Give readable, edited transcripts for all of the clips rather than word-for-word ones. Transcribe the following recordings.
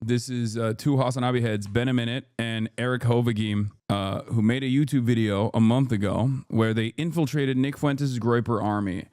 This is two HasanAbi heads, Ben a Minute and Eric Hovagim, who made a YouTube video a month ago where they infiltrated Nick Fuentes' Groyper army.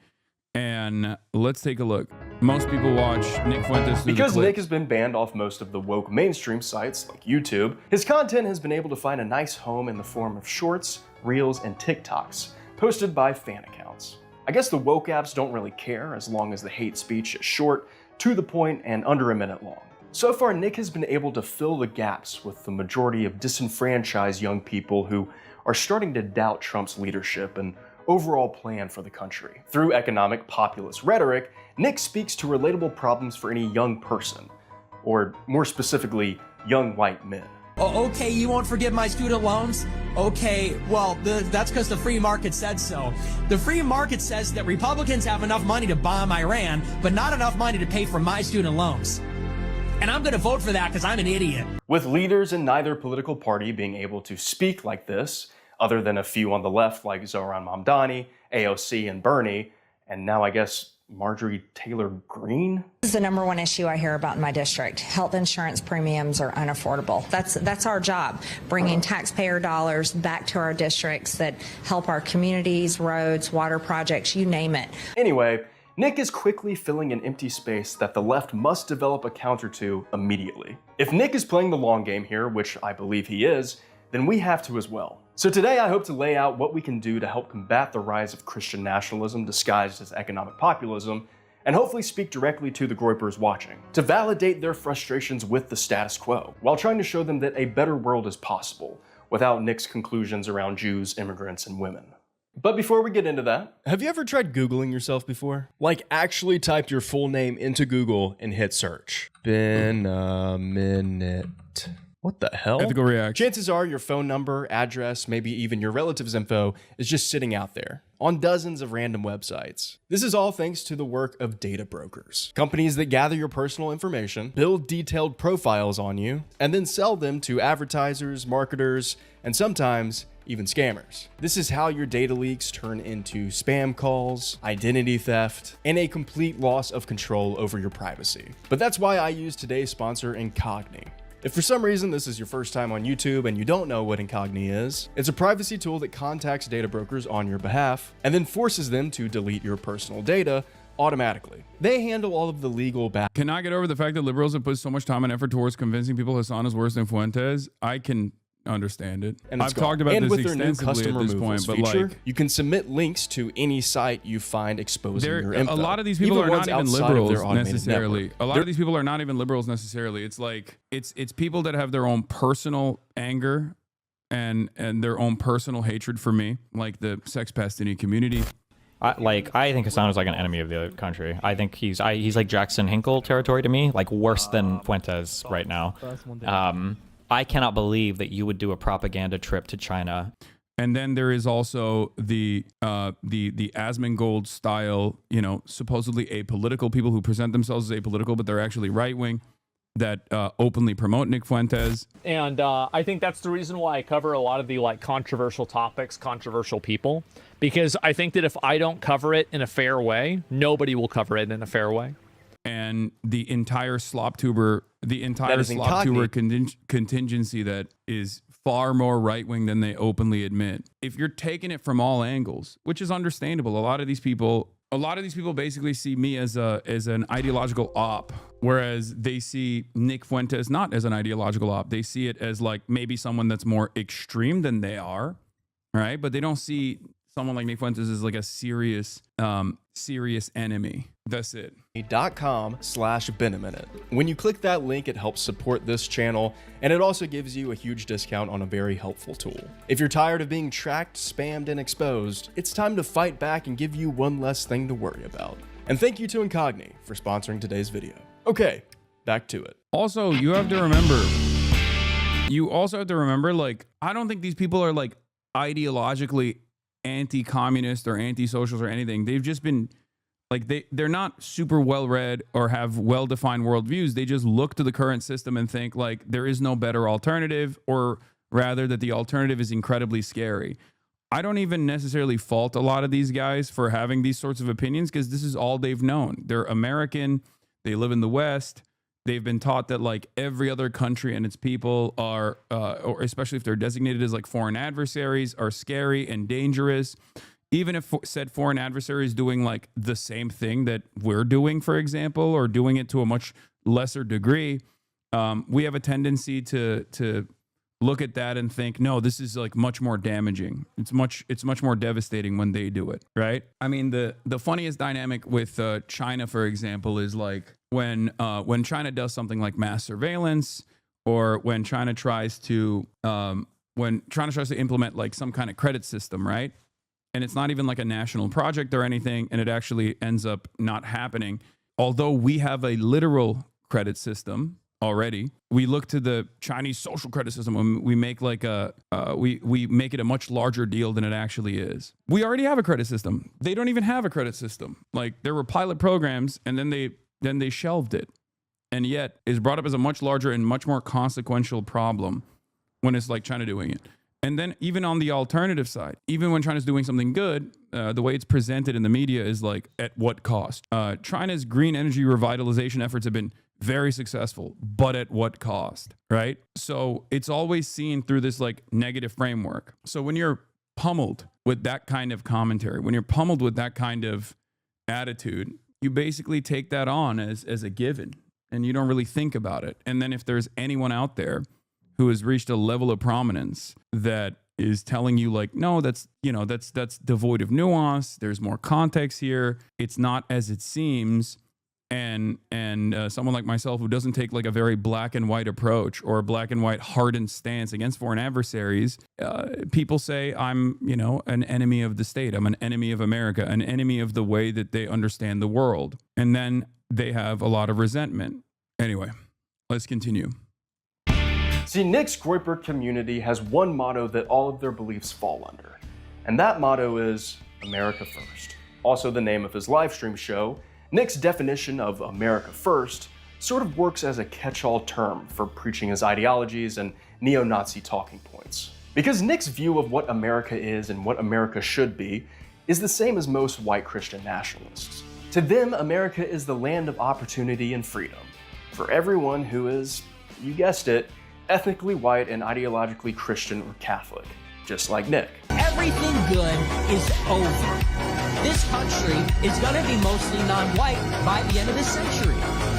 And let's take a look. Most people watch Nick Fuentes because Nick has been banned off most of the woke mainstream sites like YouTube. His content has been able to find a nice home in the form of shorts, reels, and TikToks posted by fan accounts. I guess the woke apps don't really care as long as the hate speech is short, to the point, and under a minute long. So far, Nick has been able to fill the gaps with the majority of disenfranchised young people who are starting to doubt Trump's leadership and overall plan for the country. Through economic populist rhetoric, Nick speaks to relatable problems for any young person, or more specifically, young white men. Oh, okay, you won't forgive my student loans? Okay, well, that's because the free market said so. The free market says that Republicans have enough money to bomb Iran, but not enough money to pay for my student loans. And I'm going to vote for that because I'm an idiot. With leaders in neither political party being able to speak like this, other than a few on the left like Zohran Mamdani, AOC, and Bernie, and now I guess Marjorie Taylor Greene? This is the #1 issue I hear about in my district. Health insurance premiums are unaffordable. That's our job, bringing taxpayer dollars back to our districts that help our communities, roads, water projects, you name it. Anyway, Nick is quickly filling an empty space that the left must develop a counter to immediately. If Nick is playing the long game here, which I believe he is, then we have to as well. So today I hope to lay out what we can do to help combat the rise of Christian nationalism disguised as economic populism, and hopefully speak directly to the Groypers watching, to validate their frustrations with the status quo, while trying to show them that a better world is possible, without Nick's conclusions around Jews, immigrants, and women. But before we get into that, have you ever tried Googling yourself before? Like actually typed your full name into Google and hit search. Ben a Minute. What the hell? Ethical reaction. Chances are your phone number, address, maybe even your relative's info is just sitting out there on dozens of random websites. This is all thanks to the work of data brokers, companies that gather your personal information, build detailed profiles on you, and then sell them to advertisers, marketers, and sometimes even scammers. This is how your data leaks turn into spam calls, identity theft, and a complete loss of control over your privacy. But that's why I use today's sponsor, Incogni. If for some reason this is your first time on YouTube and you don't know what Incogni is, it's a privacy tool that contacts data brokers on your behalf and then forces them to delete your personal data automatically. They handle all of the legal back. Cannot get over the fact that liberals have put so much time and effort towards convincing people Hasan is worse than Fuentes. I can understand it. And I've talked about this extensively at this point, but feature, like, you can submit links to any site you find exposing your info. A lot of these people are not even liberals necessarily. A lot of these people are not even liberals necessarily. It's like it's people that have their own personal anger and their own personal hatred for me, like the sex pastini community. I think Hasan is like an enemy of the country. I think he's like Jackson Hinkle territory to me, like worse than Fuentes right now. I cannot believe that you would do a propaganda trip to China. And then there is also the Asmongold style, supposedly apolitical people who present themselves as apolitical, but they're actually right wing, that openly promote Nick Fuentes. And I think that's the reason why I cover a lot of the controversial topics, controversial people, because I think that if I don't cover it in a fair way, nobody will cover it in a fair way. And the entire slop tuber contingency that is far more right-wing than they openly admit. If you're taking it from all angles, which is understandable, a lot of these people basically see me as an ideological op, whereas they see Nick Fuentes not as an ideological op. They see it as like maybe someone that's more extreme than they are, right? But they don't see someone like Nick Fuentes as like a serious enemy. That's it. .com/BenAMinute. When you click that link, it helps support this channel, and it also gives you a huge discount on a very helpful tool. If you're tired of being tracked, spammed, and exposed, it's time to fight back and give you one less thing to worry about. And thank you to Incogni for sponsoring today's video. Okay, back to it. Also, you have to remember, like, I don't think these people are like ideologically anti-communist or anti-socialist or anything. They've just been like, they're not super well-read or have well-defined worldviews. They just look to the current system and think like there is no better alternative, or rather that the alternative is incredibly scary. I don't even necessarily fault a lot of these guys for having these sorts of opinions, because this is all they've known. They're American, they live in the West, They've been taught that like every other country and its people are, or especially if they're designated as like foreign adversaries, are scary and dangerous. Even if said foreign adversary is doing like the same thing that we're doing, for example, or doing it to a much lesser degree, we have a tendency to look at that and think, no, this is like much more damaging. It's much more devastating when they do it, right? I mean, the funniest dynamic with China, for example, is like when China does something like mass surveillance, or when China tries to implement like some kind of credit system, right? And it's not even like a national project or anything, and it actually ends up not happening. Although we have a literal credit system already, we look to the Chinese social credit system when we make like we make it a much larger deal than it actually is. We already have a credit system. They don't even have a credit system. Like, there were pilot programs, and then they shelved it, and yet is brought up as a much larger and much more consequential problem when it's like China doing it. And then even on the alternative side, even when China's doing something good, the way it's presented in the media is like, at what cost? China's green energy revitalization efforts have been very successful, but at what cost, right? So it's always seen through this like negative framework. So when you're pummeled with that kind of commentary, when you're pummeled with that kind of attitude, you basically take that on as a given, and you don't really think about it. And then if there's anyone out there who has reached a level of prominence that is telling you like, no, that's devoid of nuance, there's more context here, it's not as it seems, and someone like myself who doesn't take like a very black and white approach or a black and white hardened stance against foreign adversaries, people say I'm, an enemy of the state, I'm an enemy of America, an enemy of the way that they understand the world. And then they have a lot of resentment. Anyway, let's continue. See, Nick's Groyper community has one motto that all of their beliefs fall under, and that motto is America First. Also the name of his live stream show. Nick's definition of America First sort of works as a catch-all term for preaching his ideologies and neo-Nazi talking points. Because Nick's view of what America is and what America should be is the same as most white Christian nationalists. To them, America is the land of opportunity and freedom for everyone who is, you guessed it, ethnically white and ideologically Christian or Catholic, just like Nick. Everything good is over. This country is going to be mostly non-white by the end of the century.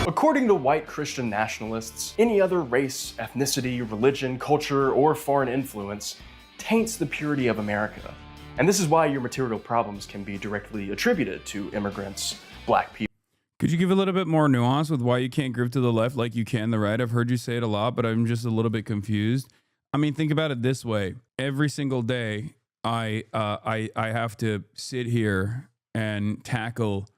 According to white Christian nationalists, any other race, ethnicity, religion, culture, or foreign influence taints the purity of America. And this is why your material problems can be directly attributed to immigrants, black people. Could you give a little bit more nuance with why you can't groove to the left like you can the right? I've heard you say it a lot, but I'm just a little bit confused. I mean, think about it this way. Every single day, I have to sit here and tackle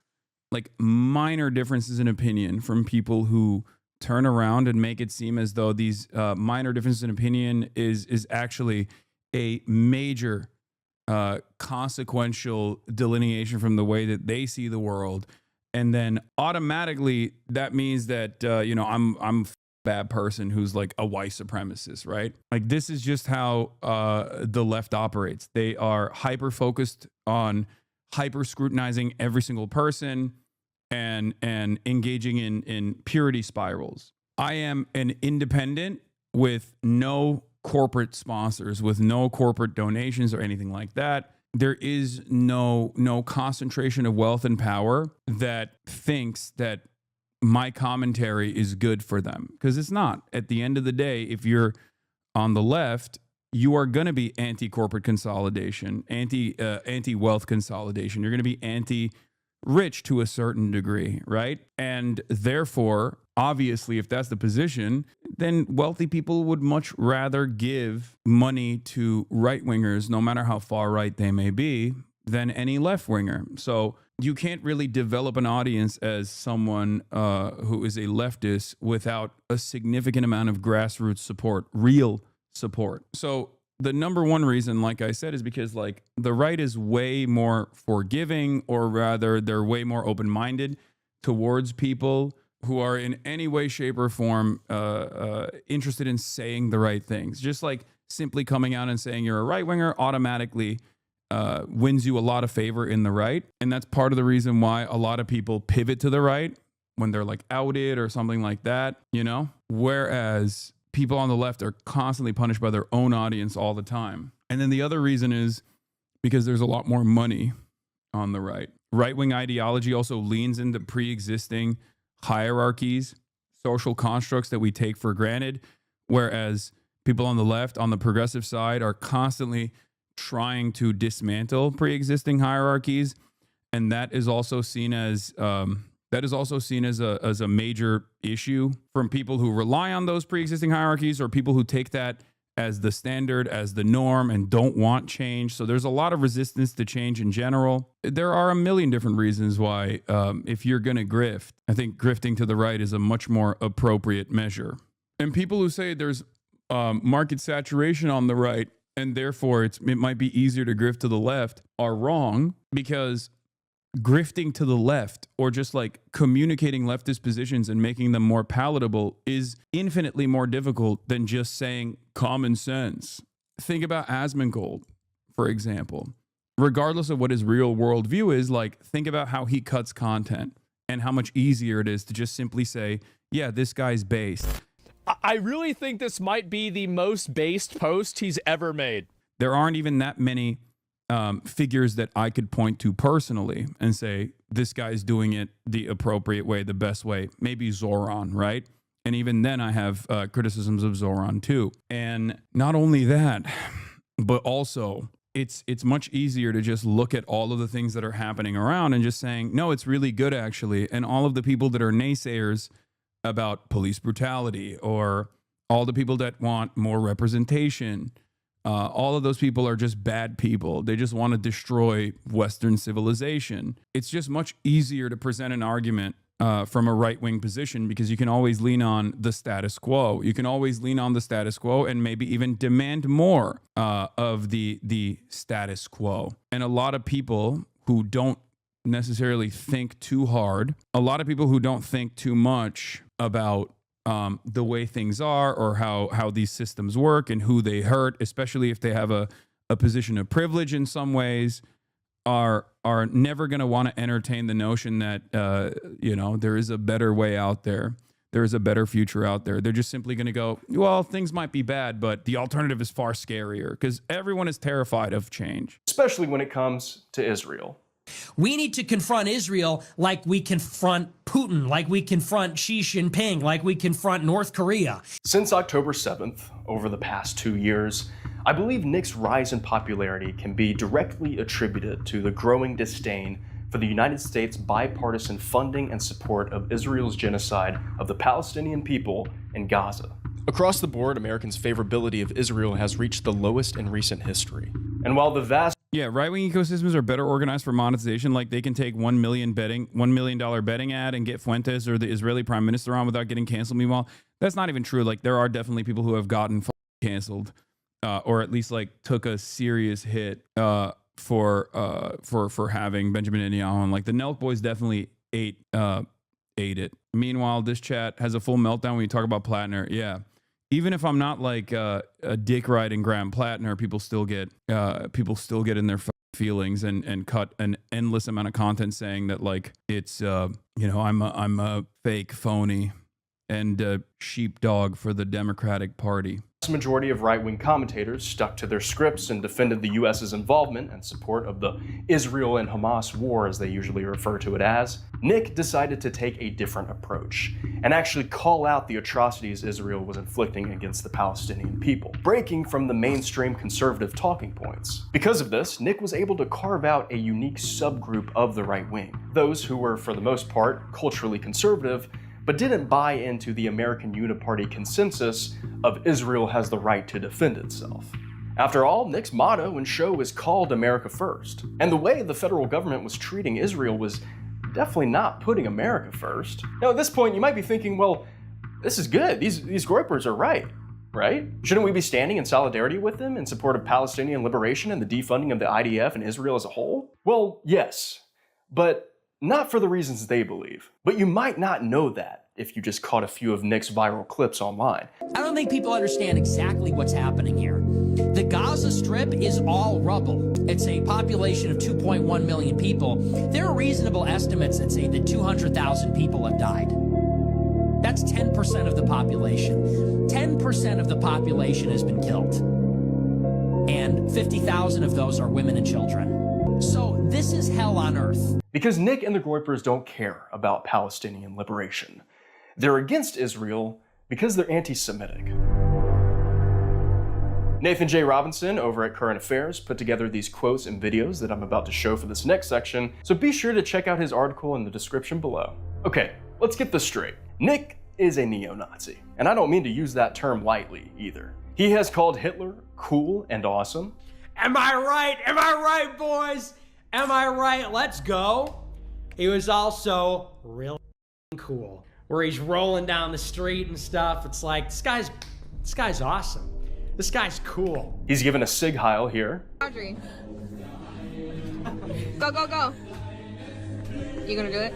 like minor differences in opinion from people who turn around and make it seem as though these minor differences in opinion is actually a major consequential delineation from the way that they see the world. And then automatically that means that, I'm a bad person who's like a white supremacist, right? Like, this is just how the left operates. They are hyper focused on hyper scrutinizing every single person and engaging in purity spirals. I am an independent with no corporate sponsors, with no corporate donations or anything like that. There is no concentration of wealth and power that thinks that my commentary is good for them, because it's not. At the end of the day, if you're on the left, you are going to be anti-corporate consolidation, anti-wealth consolidation. You're going to be anti-rich to a certain degree, right? And therefore, obviously, if that's the position, then wealthy people would much rather give money to right-wingers, no matter how far right they may be, than any left-winger. So you can't really develop an audience as someone who is a leftist without a significant amount of grassroots support, real support. So the number one reason, like I said, is because like the right is way more forgiving, or rather they're way more open-minded towards people who are in any way, shape, or form interested in saying the right things. Just like simply coming out and saying you're a right-winger automatically wins you a lot of favor in the right. And that's part of the reason why a lot of people pivot to the right, when they're like outed or something like that, you know? Whereas people on the left are constantly punished by their own audience all the time. And then the other reason is because there's a lot more money on the right. Right-wing ideology also leans into pre-existing hierarchies, social constructs that we take for granted, whereas people on the left, on the progressive side, are constantly trying to dismantle pre-existing hierarchies, and that is also seen as a major issue from people who rely on those pre-existing hierarchies, or people who take that as the standard, as the norm, and don't want change. So there's a lot of resistance to change in general. There are a million different reasons why, if you're going to grift, I think grifting to the right is a much more appropriate measure. And people who say there's market saturation on the right, and therefore it might be easier to grift to the left, are wrong, because grifting to the left, or just like communicating leftist positions and making them more palatable, is infinitely more difficult than just saying common sense. Think about Asmongold, for example. Regardless of what his real world view is, like, think about how he cuts content and how much easier it is to just simply say, yeah, this guy's based. I really think this might be the most based post he's ever made. There aren't even that many figures that I could point to personally and say, this guy's doing it the appropriate way, the best way. Maybe Zoran, right? And even then I have criticisms of Zoran too. And not only that, but also it's much easier to just look at all of the things that are happening around and just saying, no, it's really good actually. And all of the people that are naysayers about police brutality, or all the people that want more representation, all of those people are just bad people. They just want to destroy Western civilization. It's just much easier to present an argument from a right-wing position, because you can always lean on the status quo. You can always lean on the status quo and maybe even demand more of the status quo. And a lot of people who don't necessarily think too hard, a lot of people who don't think too much about the way things are, or how these systems work and who they hurt, especially if they have a position of privilege in some ways, are never going to want to entertain the notion that, there is a better way out there. There is a better future out there. They're just simply going to go, well, things might be bad, but the alternative is far scarier, because everyone is terrified of change. Especially when it comes to Israel. We need to confront Israel like we confront Putin, like we confront Xi Jinping, like we confront North Korea. Since October 7th, over the past 2 years, I believe Nick's rise in popularity can be directly attributed to the growing disdain for the United States' bipartisan funding and support of Israel's genocide of the Palestinian people in Gaza. Across the board, Americans' favorability of Israel has reached the lowest in recent history. And while the vast right-wing ecosystems are better organized for monetization. Like, they can take $1 million betting ad and get Fuentes or the Israeli prime minister on without getting canceled. Meanwhile, that's not even true. Like, there are definitely people who have gotten canceled, or at least like took a serious hit for having Benjamin Netanyahu on. Like, the Nelk boys definitely ate it. Meanwhile, this chat has a full meltdown when you talk about Plattner. Yeah. Even if I'm not like a dick riding Graham Plattner, people still get in their feelings and cut an endless amount of content saying that, like, it's I'm a fake, phony, and a sheepdog for the Democratic Party. The majority of right-wing commentators stuck to their scripts and defended the U.S.'s involvement and support of the Israel and Hamas war, as they usually refer to it as. Nick decided to take a different approach and actually call out the atrocities Israel was inflicting against the Palestinian people, breaking from the mainstream conservative talking points. Because of this, Nick was able to carve out a unique subgroup of the right wing, those who were, for the most part, culturally conservative, but didn't buy into the American Uniparty consensus of Israel has the right to defend itself. After all, Nick's motto and show is called America First, and the way the federal government was treating Israel was definitely not putting America first. Now, at this point, you might be thinking, well, this is good. These Groypers are right? Shouldn't we be standing in solidarity with them in support of Palestinian liberation and the defunding of the IDF and Israel as a whole? Well, yes, but not for the reasons they believe. But you might not know that if you just caught a few of Nick's viral clips online. I don't think people understand exactly what's happening here. The Gaza Strip is all rubble. It's a population of 2.1 million people. There are reasonable estimates that say that 200,000 people have died. That's 10% of the population. 10% of the population has been killed. And 50,000 of those are women and children. So this is hell on earth. Because Nick and the Groypers don't care about Palestinian liberation. They're against Israel because they're anti-Semitic. Nathan J. Robinson over at Current Affairs put together these quotes and videos that I'm about to show for this next section, so be sure to check out his article in the description below. Okay, let's get this straight. Nick is a neo-Nazi, and I don't mean to use that term lightly either. He has called Hitler cool and awesome. Am I right? Am I right, boys? Am I right? Let's go. He was also real cool. Where he's rolling down the street and stuff. It's like, this guy's awesome. This guy's cool. He's given a Sig Heil here. Audrey. Go, go, go. You gonna do it?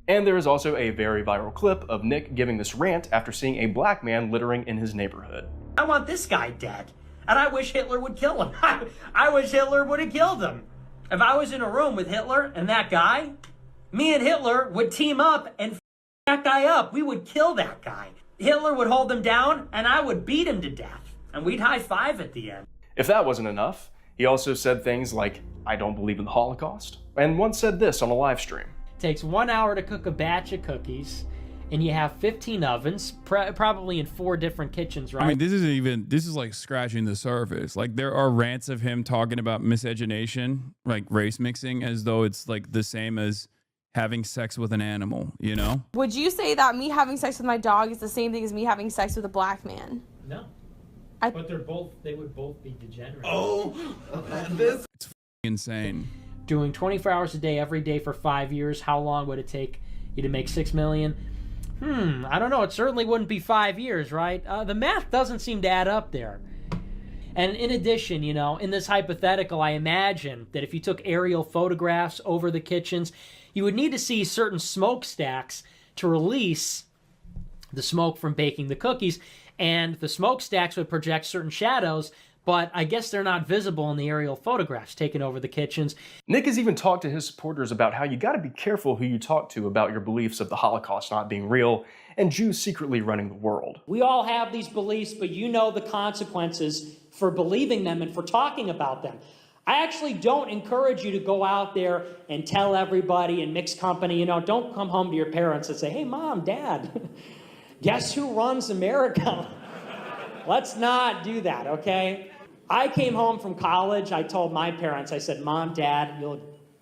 And there is also a very viral clip of Nick giving this rant after seeing a black man littering in his neighborhood. I want this guy dead. And I wish Hitler would kill him. I wish Hitler would have killed him. If I was in a room with Hitler and that guy, me and Hitler would team up and f that guy up. We would kill that guy. Hitler would hold him down and I would beat him to death. And we'd high five at the end. If that wasn't enough, he also said things like, I don't believe in the Holocaust, and once said this on a live stream. It takes 1 hour to cook a batch of cookies, and you have 15 ovens, probably in 4 different kitchens, right? I mean, this is like scratching the surface. Like, there are rants of him talking about miscegenation, like race mixing, as though it's like the same as having sex with an animal, you know? Would you say that me having sex with my dog is the same thing as me having sex with a black man? No. I- But they would both be degenerate. It's insane. Doing 24 hours a day, every day for 5 years, how long would it take you to make 6 million? I don't know. It certainly wouldn't be 5 years, right? The math doesn't seem to add up there. And in addition, you know, in this hypothetical, I imagine that if you took aerial photographs over the kitchens, you would need to see certain smokestacks to release the smoke from baking the cookies, and the smokestacks would project certain shadows, but I guess they're not visible in the aerial photographs taken over the kitchens. Nick has even talked to his supporters about how you gotta be careful who you talk to about your beliefs of the Holocaust not being real and Jews secretly running the world. We all have these beliefs, but you know the consequences for believing them and for talking about them. I actually don't encourage you to go out there and tell everybody and mix company. You know, don't come home to your parents and say, hey, Mom, Dad, guess who runs America? Let's not do that, okay? I came home from college. I told my parents, I said, Mom, Dad,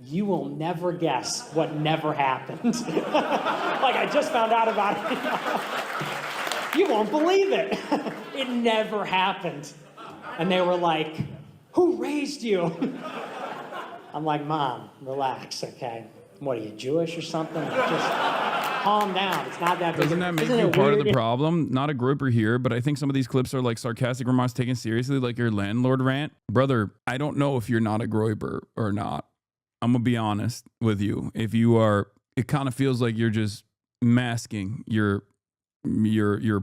you will never guess what never happened. Like, I just found out about it. You won't believe it. It never happened. And they were like, who raised you? I'm like, Mom, relax, okay? What, are you Jewish or something? Just calm down. It's not that big. Doesn't that make you part of the problem? Not a Groyper here, but I think some of these clips are like sarcastic remarks taken seriously, like your landlord rant. Brother, I don't know if you're not a Groyper or not. I'm gonna be honest with you. If you are, it kind of feels like you're just masking your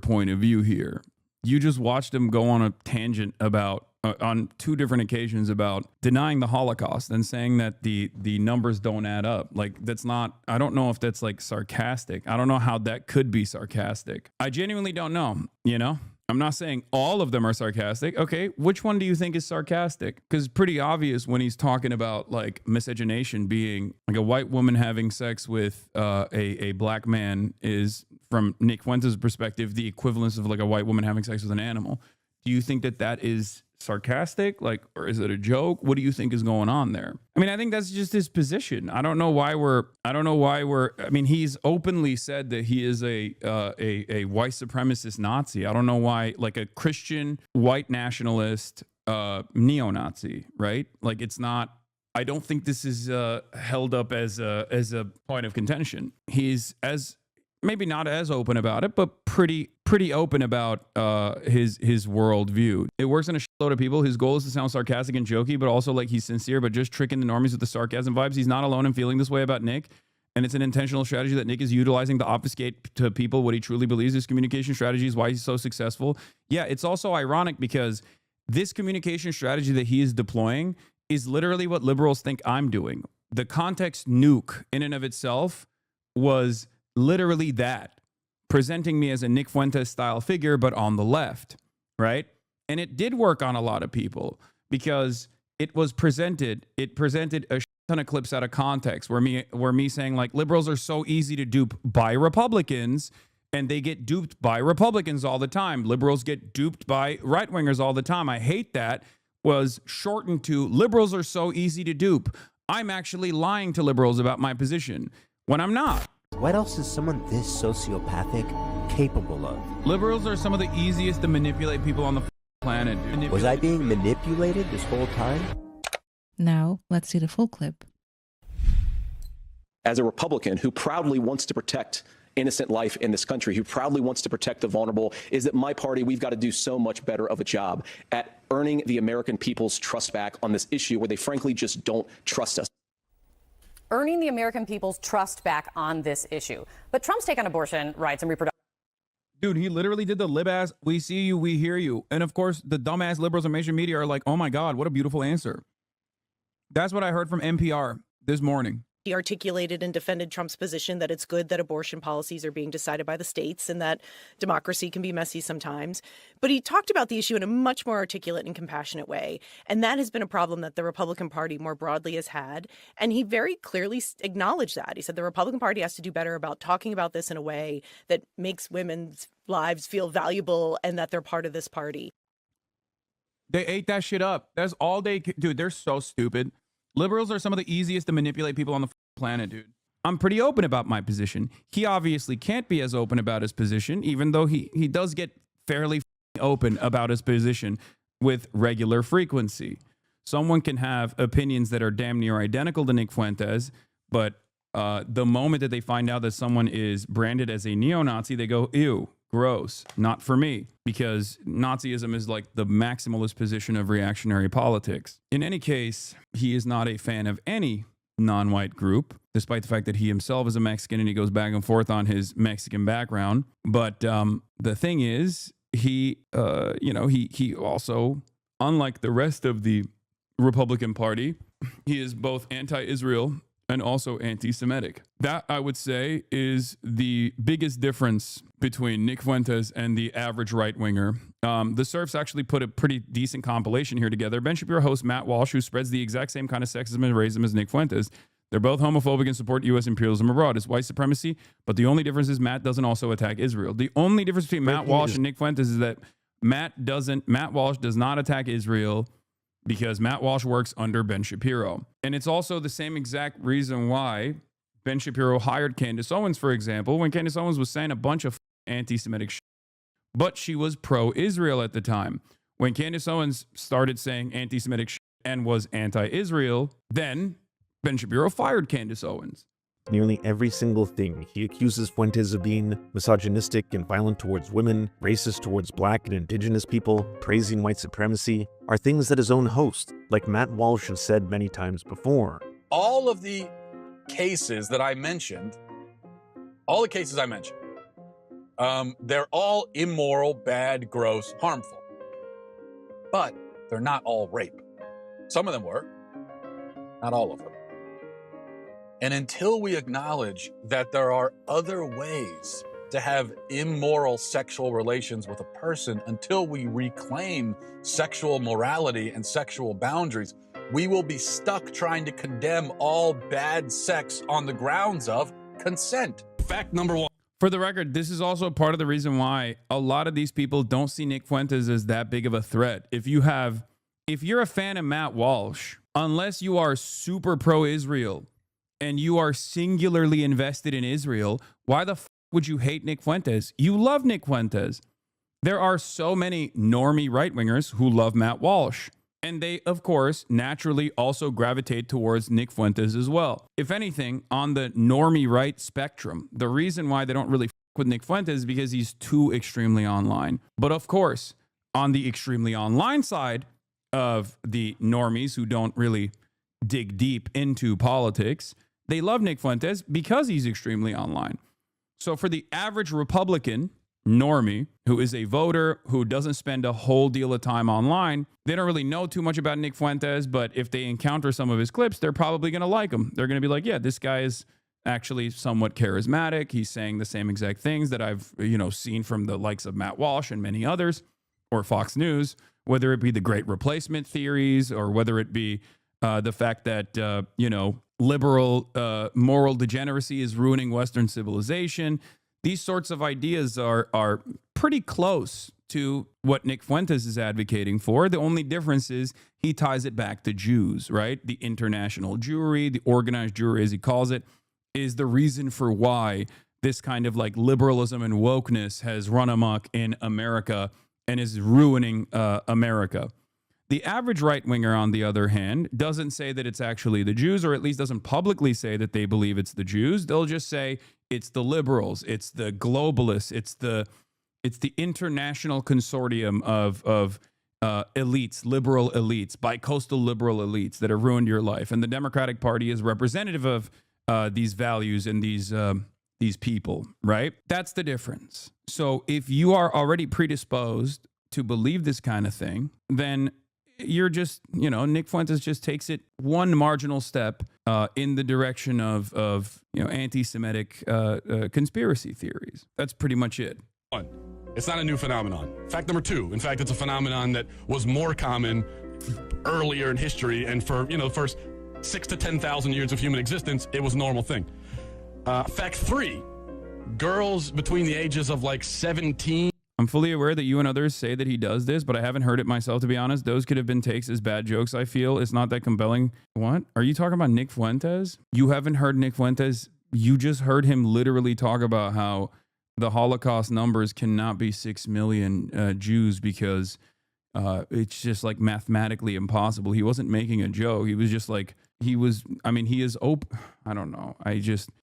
point of view here. You just watched him go on a tangent about on 2 different occasions about denying the Holocaust and saying that the numbers don't add up. Like, that's not, I don't know if that's like sarcastic. I don't know how that could be sarcastic. I genuinely don't know, you know? I'm not saying all of them are sarcastic. Okay, which one do you think is sarcastic? Because it's pretty obvious when he's talking about like miscegenation being like a white woman having sex with a black man is, from Nick Fuentes' perspective, the equivalence of like a white woman having sex with an animal. Do you think that that is sarcastic, like, or is it a joke? What do you think is going on there? I mean, I think that's just his position. I don't know why I mean, he's openly said that he is a white supremacist Nazi. I don't know why, like a Christian white nationalist neo-Nazi, right? Like, it's not, I don't think this is held up as a point of contention. He's maybe not as open about it, but pretty open about his worldview. It works in a shitload of people. His goal is to sound sarcastic and jokey, but also like he's sincere, but just tricking the normies with the sarcasm vibes. He's not alone in feeling this way about Nick. and it's an intentional strategy that Nick is utilizing to obfuscate to people what he truly believes his communication strategy is, why he's so successful. Yeah, it's also ironic because this communication strategy that he is deploying is literally what liberals think I'm doing. The context nuke in and of itself was literally that, presenting me as a Nick Fuentes style figure, but on the left, right? And it did work on a lot of people because it presented a ton of clips out of context where me saying like liberals are so easy to dupe by Republicans, and they get duped by Republicans all the time. Liberals get duped by right-wingers all the time. I hate that. Was shortened to liberals are so easy to dupe. I'm actually lying to liberals about my position when I'm not. What else is someone this sociopathic capable of? Liberals are some of the easiest to manipulate people on the planet, dude. Was I being manipulated this whole time? Now, let's see the full clip. As a Republican who proudly wants to protect innocent life in this country, who proudly wants to protect the vulnerable, is that my party, we've got to do so much better of a job at earning the American people's trust back on this issue where they frankly just don't trust us. Earning the American people's trust back on this issue. But Trump's take on abortion rights and reproductive. Dude, he literally did the lib ass, we see you, we hear you. And of course, the dumbass liberals and mainstream media are like, oh my God, what a beautiful answer. That's what I heard from NPR this morning. He articulated and defended Trump's position that it's good that abortion policies are being decided by the states and that democracy can be messy sometimes. But he talked about the issue in a much more articulate and compassionate way. And that has been a problem that the Republican Party more broadly has had. And he very clearly acknowledged that. He said the Republican Party has to do better about talking about this in a way that makes women's lives feel valuable and that they're part of this party. They ate that shit up. That's all they... Dude, they're so stupid. Liberals are some of the easiest to manipulate people on the planet, dude. I'm pretty open about my position. He obviously can't be as open about his position, even though he does get fairly open about his position with regular frequency. Someone can have opinions that are damn near identical to Nick Fuentes, but the moment that they find out that someone is branded as a neo-Nazi, they go, ew, gross, not for me, because Nazism is like the maximalist position of reactionary politics. In any case, he is not a fan of any non-white group, despite the fact that he himself is a Mexican and he goes back and forth on his Mexican background. But the thing is, he also, unlike the rest of the Republican Party, he is both anti-Israel and also anti-Semitic. That, I would say, is the biggest difference between Nick Fuentes and the average right-winger. The Surfs actually put a pretty decent compilation here together. Ben Shapiro host Matt Walsh, who spreads the exact same kind of sexism and racism as Nick Fuentes. They're both homophobic and support U.S. imperialism abroad. It's white supremacy, but the only difference is Matt doesn't also attack Israel. The only difference between Matt Walsh and Nick Fuentes is that Matt Walsh does not attack Israel because Matt Walsh works under Ben Shapiro. And it's also the same exact reason why Ben Shapiro hired Candace Owens, for example, when Candace Owens was saying a bunch of anti-Semitic shit, but she was pro-Israel at the time. When Candace Owens started saying anti-Semitic shit and was anti-Israel, then Ben Shapiro fired Candace Owens. Nearly every single thing he accuses Fuentes of being misogynistic and violent towards women, racist towards black and indigenous people, praising white supremacy, are things that his own host, like Matt Walsh, has said many times before. All of the cases that I mentioned, they're all immoral, bad, gross, harmful. But they're not all rape. Some of them were, not all of them. And until we acknowledge that there are other ways to have immoral sexual relations with a person, until we reclaim sexual morality and sexual boundaries, we will be stuck trying to condemn all bad sex on the grounds of consent. Fact number one. For the record, this is also part of the reason why a lot of these people don't see Nick Fuentes as that big of a threat. If you're a fan of Matt Walsh, unless you are super pro-Israel and you are singularly invested in Israel, why the would you hate Nick Fuentes? You love Nick Fuentes. There are so many normie right-wingers who love Matt Walsh. And they, of course, naturally also gravitate towards Nick Fuentes as well. If anything, on the normie right spectrum, the reason why they don't really with Nick Fuentes is because he's too extremely online. But of course, on the extremely online side of the normies who don't really dig deep into politics, They love Nick Fuentes because he's extremely online. So for the average Republican normie who is a voter who doesn't spend a whole deal of time online, they don't really know too much about Nick Fuentes, but if they encounter some of his clips, they're probably going to like him. They're going to be like, yeah, this guy is actually somewhat charismatic. He's saying the same exact things that I've, seen from the likes of Matt Walsh and many others, or Fox News, whether it be the great replacement theories or whether it be the fact that, liberal moral degeneracy is ruining Western civilization. These sorts of ideas are pretty close to what Nick Fuentes is advocating for. The only difference is he ties it back to Jews, right? The international Jewry, the organized Jewry, as he calls it, is the reason for why this kind of like liberalism and wokeness has run amok in America and is ruining America. The average right-winger, on the other hand, doesn't say that it's actually the Jews, or at least doesn't publicly say that they believe it's the Jews. They'll just say it's the liberals, it's the globalists, it's the international consortium of elites, liberal elites, bicoastal liberal elites that have ruined your life. And the Democratic Party is representative of these values and these people, right? That's the difference. So if you are already predisposed to believe this kind of thing, then you're just, Nick Fuentes just takes it one marginal step in the direction of anti-Semitic conspiracy theories. That's pretty much it. One, it's not a new phenomenon. Fact number two, in fact, it's a phenomenon that was more common earlier in history, and for, the first 6,000 to 10,000 years of human existence, it was a normal thing. Fact three, girls between the ages of like 17. I'm fully aware that you and others say that he does this, but I haven't heard it myself, to be honest. Those could have been takes as bad jokes, I feel. It's not that compelling. What? Are you talking about Nick Fuentes? You haven't heard Nick Fuentes? You just heard him literally talk about how the Holocaust numbers cannot be 6 million Jews because it's just like mathematically impossible. He wasn't making a joke. He was just like, he is open. I don't know.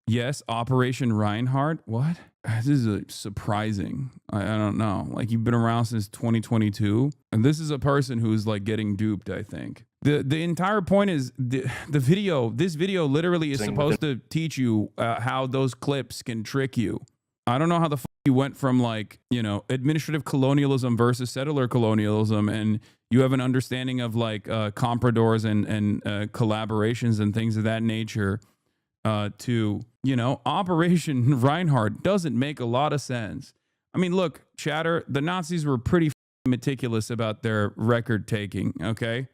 Yes, Operation Reinhardt. What? This is surprising. I don't know. Like, you've been around since 2022, and this is a person who's like getting duped, I think. The entire point is this video literally is supposed to teach you how those clips can trick you. I don't know how the fuck you went from administrative colonialism versus settler colonialism, and you have an understanding of like compradors and collaborations and things of that nature to, Operation Reinhardt doesn't make a lot of sense. I mean, look, chatter, the Nazis were pretty meticulous about their record taking, okay?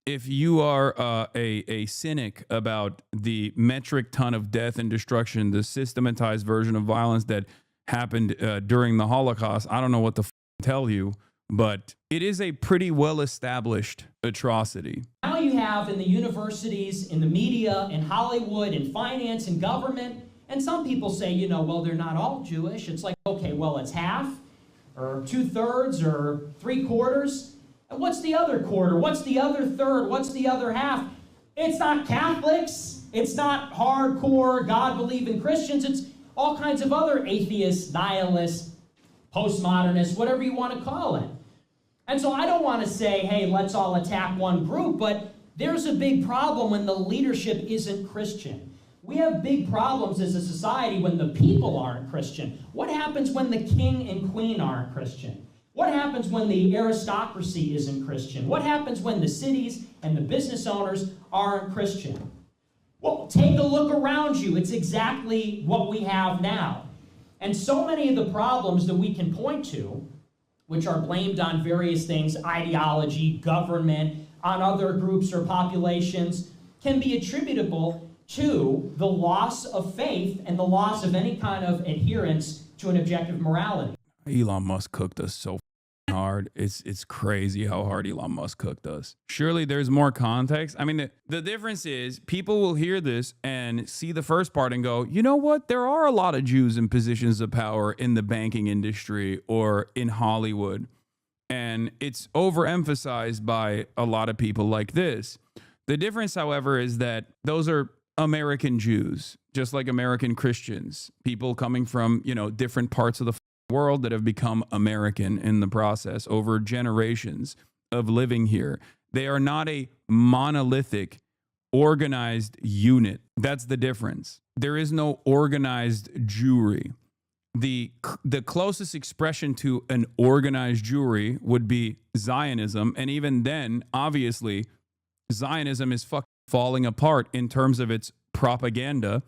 If you are a cynic about the metric ton of death and destruction, the systematized version of violence that happened during the Holocaust, I don't know what to tell you, but it is a pretty well-established atrocity. Now you have in the universities, in the media, in Hollywood, in finance, in government, and some people say, well, they're not all Jewish. It's like, okay, well, it's half, or 2/3, or 3/4. And what's the other quarter? What's the other third? What's the other half? It's not Catholics. It's not hardcore God-believing Christians. It's all kinds of other atheists, nihilists, postmodernists, whatever you want to call it. And so I don't want to say, hey, let's all attack one group, but there's a big problem when the leadership isn't Christian. We have big problems as a society when the people aren't Christian. What happens when the king and queen aren't Christian? What happens when the aristocracy isn't Christian? What happens when the cities and the business owners aren't Christian? Well, take a look around you. It's exactly what we have now. And so many of the problems that we can point to, which are blamed on various things, ideology, government, on other groups or populations, can be attributable to the loss of faith and the loss of any kind of adherence to an objective morality. Elon Musk cooked us so hard. It's crazy how hard Elon Musk cooked us. Surely there's more context. I mean, the difference is people will hear this and see the first part and go, you know what? There are a lot of Jews in positions of power in the banking industry or in Hollywood. And it's overemphasized by a lot of people like this. The difference, however, is that those are American Jews, just like American Christians, people coming from, different parts of the world that have become American in the process over generations of living here. They are not a monolithic organized unit. That's the difference. There is no organized Jewry. The closest expression to an organized Jewry would be Zionism. And even then, obviously, Zionism is fucking falling apart in terms of its propaganda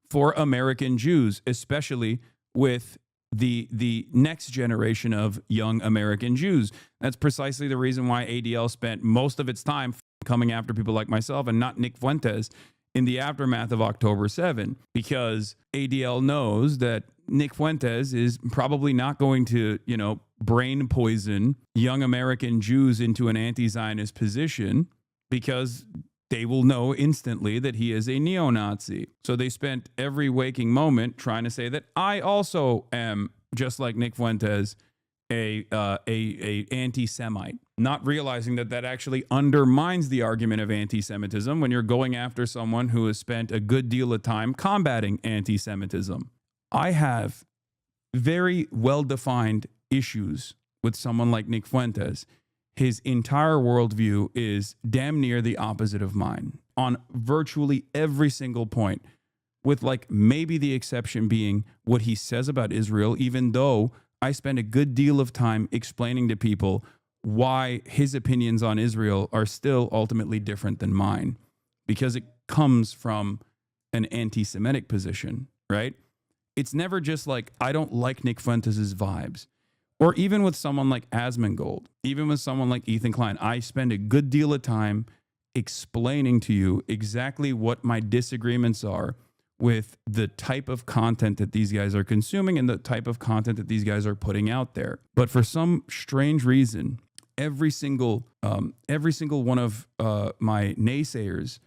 for American Jews, especially with the next generation of young American Jews. That's precisely the reason why ADL spent most of its time coming after people like myself and not Nick Fuentes in the aftermath of October 7, because ADL knows that Nick Fuentes is probably not going to, brain poison young American Jews into an anti-Zionist position, because they will know instantly that he is a neo-Nazi. So they spent every waking moment trying to say that I also am, just like Nick Fuentes, a anti-Semite, not realizing that that actually undermines the argument of anti-Semitism when you're going after someone who has spent a good deal of time combating anti-Semitism. I have very well-defined issues with someone like Nick Fuentes. His entire worldview is damn near the opposite of mine on virtually every single point, with like maybe the exception being what he says about Israel, even though I spend a good deal of time explaining to people why his opinions on Israel are still ultimately different than mine, because it comes from an anti-Semitic position, right? It's never just like, I don't like Nick Fuentes' vibes. Or even with someone like Asmongold, even with someone like Ethan Klein, I spend a good deal of time explaining to you exactly what my disagreements are with the type of content that these guys are consuming and the type of content that these guys are putting out there. But for some strange reason, every single one of my naysayers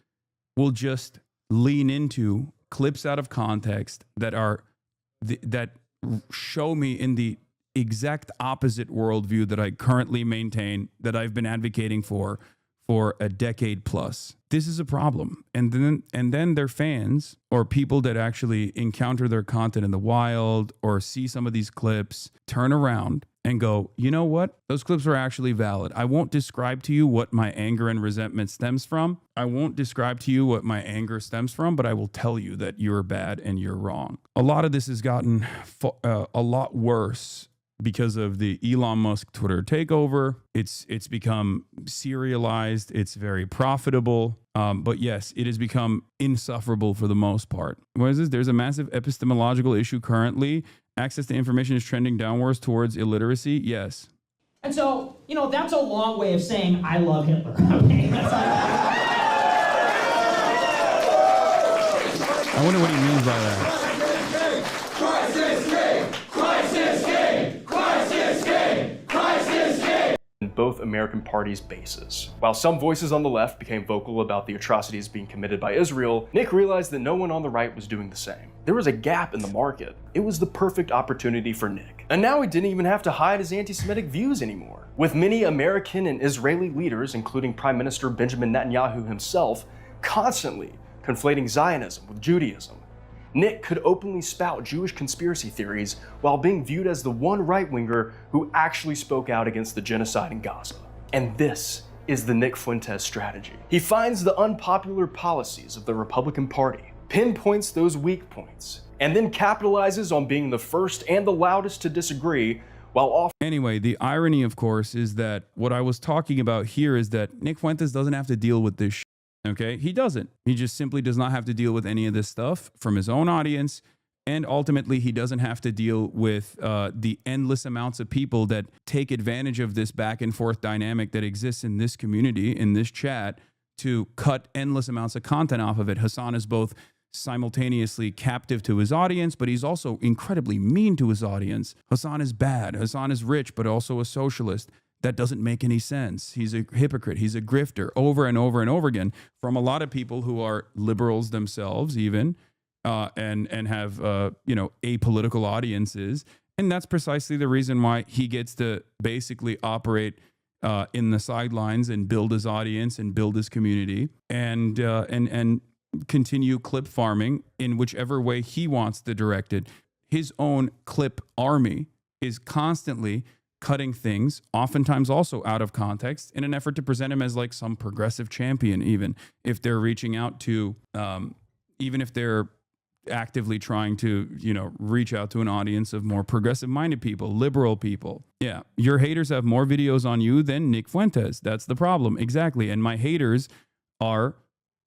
will just lean into clips out of context that show me in the exact opposite worldview that I currently maintain, that I've been advocating for a decade plus. This is a problem. And then their fans, or people that actually encounter their content in the wild or see some of these clips, turn around and go, you know what? Those clips are actually valid. I won't describe to you what my anger and resentment stems from. I won't describe to you what my anger stems from, but I will tell you that you're bad and you're wrong. A lot of this has gotten a lot worse because of the Elon Musk Twitter takeover. It's become serialized. It's very profitable. But yes, it has become insufferable for the most part. What is this? There's a massive epistemological issue currently. Access to information is trending downwards towards illiteracy. Yes. And so, that's a long way of saying I love Hitler. Okay? I wonder what he means by that. Both American parties' bases. While some voices on the left became vocal about the atrocities being committed by Israel, Nick realized that no one on the right was doing the same. There was a gap in the market. It was the perfect opportunity for Nick. And now he didn't even have to hide his anti-Semitic views anymore. With many American and Israeli leaders, including Prime Minister Benjamin Netanyahu himself, constantly conflating Zionism with Judaism, Nick could openly spout Jewish conspiracy theories while being viewed as the one right-winger who actually spoke out against the genocide in Gaza. And this is the Nick Fuentes strategy. He finds the unpopular policies of the Republican Party, pinpoints those weak points, and then capitalizes on being the first and the loudest to disagree while offering. Anyway, the irony, of course, is that what I was talking about here is that Nick Fuentes doesn't have to deal with this shit. Okay, he doesn't. He just simply does not have to deal with any of this stuff from his own audience. And ultimately, he doesn't have to deal with the endless amounts of people that take advantage of this back and forth dynamic that exists in this community, in this chat, to cut endless amounts of content off of it. Hasan is both simultaneously captive to his audience, but he's also incredibly mean to his audience. Hasan is bad. Hasan is rich, but also a socialist. That doesn't make any sense. He's a hypocrite. He's a grifter over and over and over again from a lot of people who are liberals themselves, even, and have, apolitical audiences. And that's precisely the reason why he gets to basically operate in the sidelines and build his audience and build his community and continue clip farming in whichever way he wants to direct it. His own clip army is constantly cutting things, oftentimes also out of context, in an effort to present him as like some progressive champion, even if they're reaching out to, even if they're actively trying to, reach out to an audience of more progressive minded people, liberal people. Yeah. Your haters have more videos on you than Nick Fuentes. That's the problem. Exactly. And my haters are,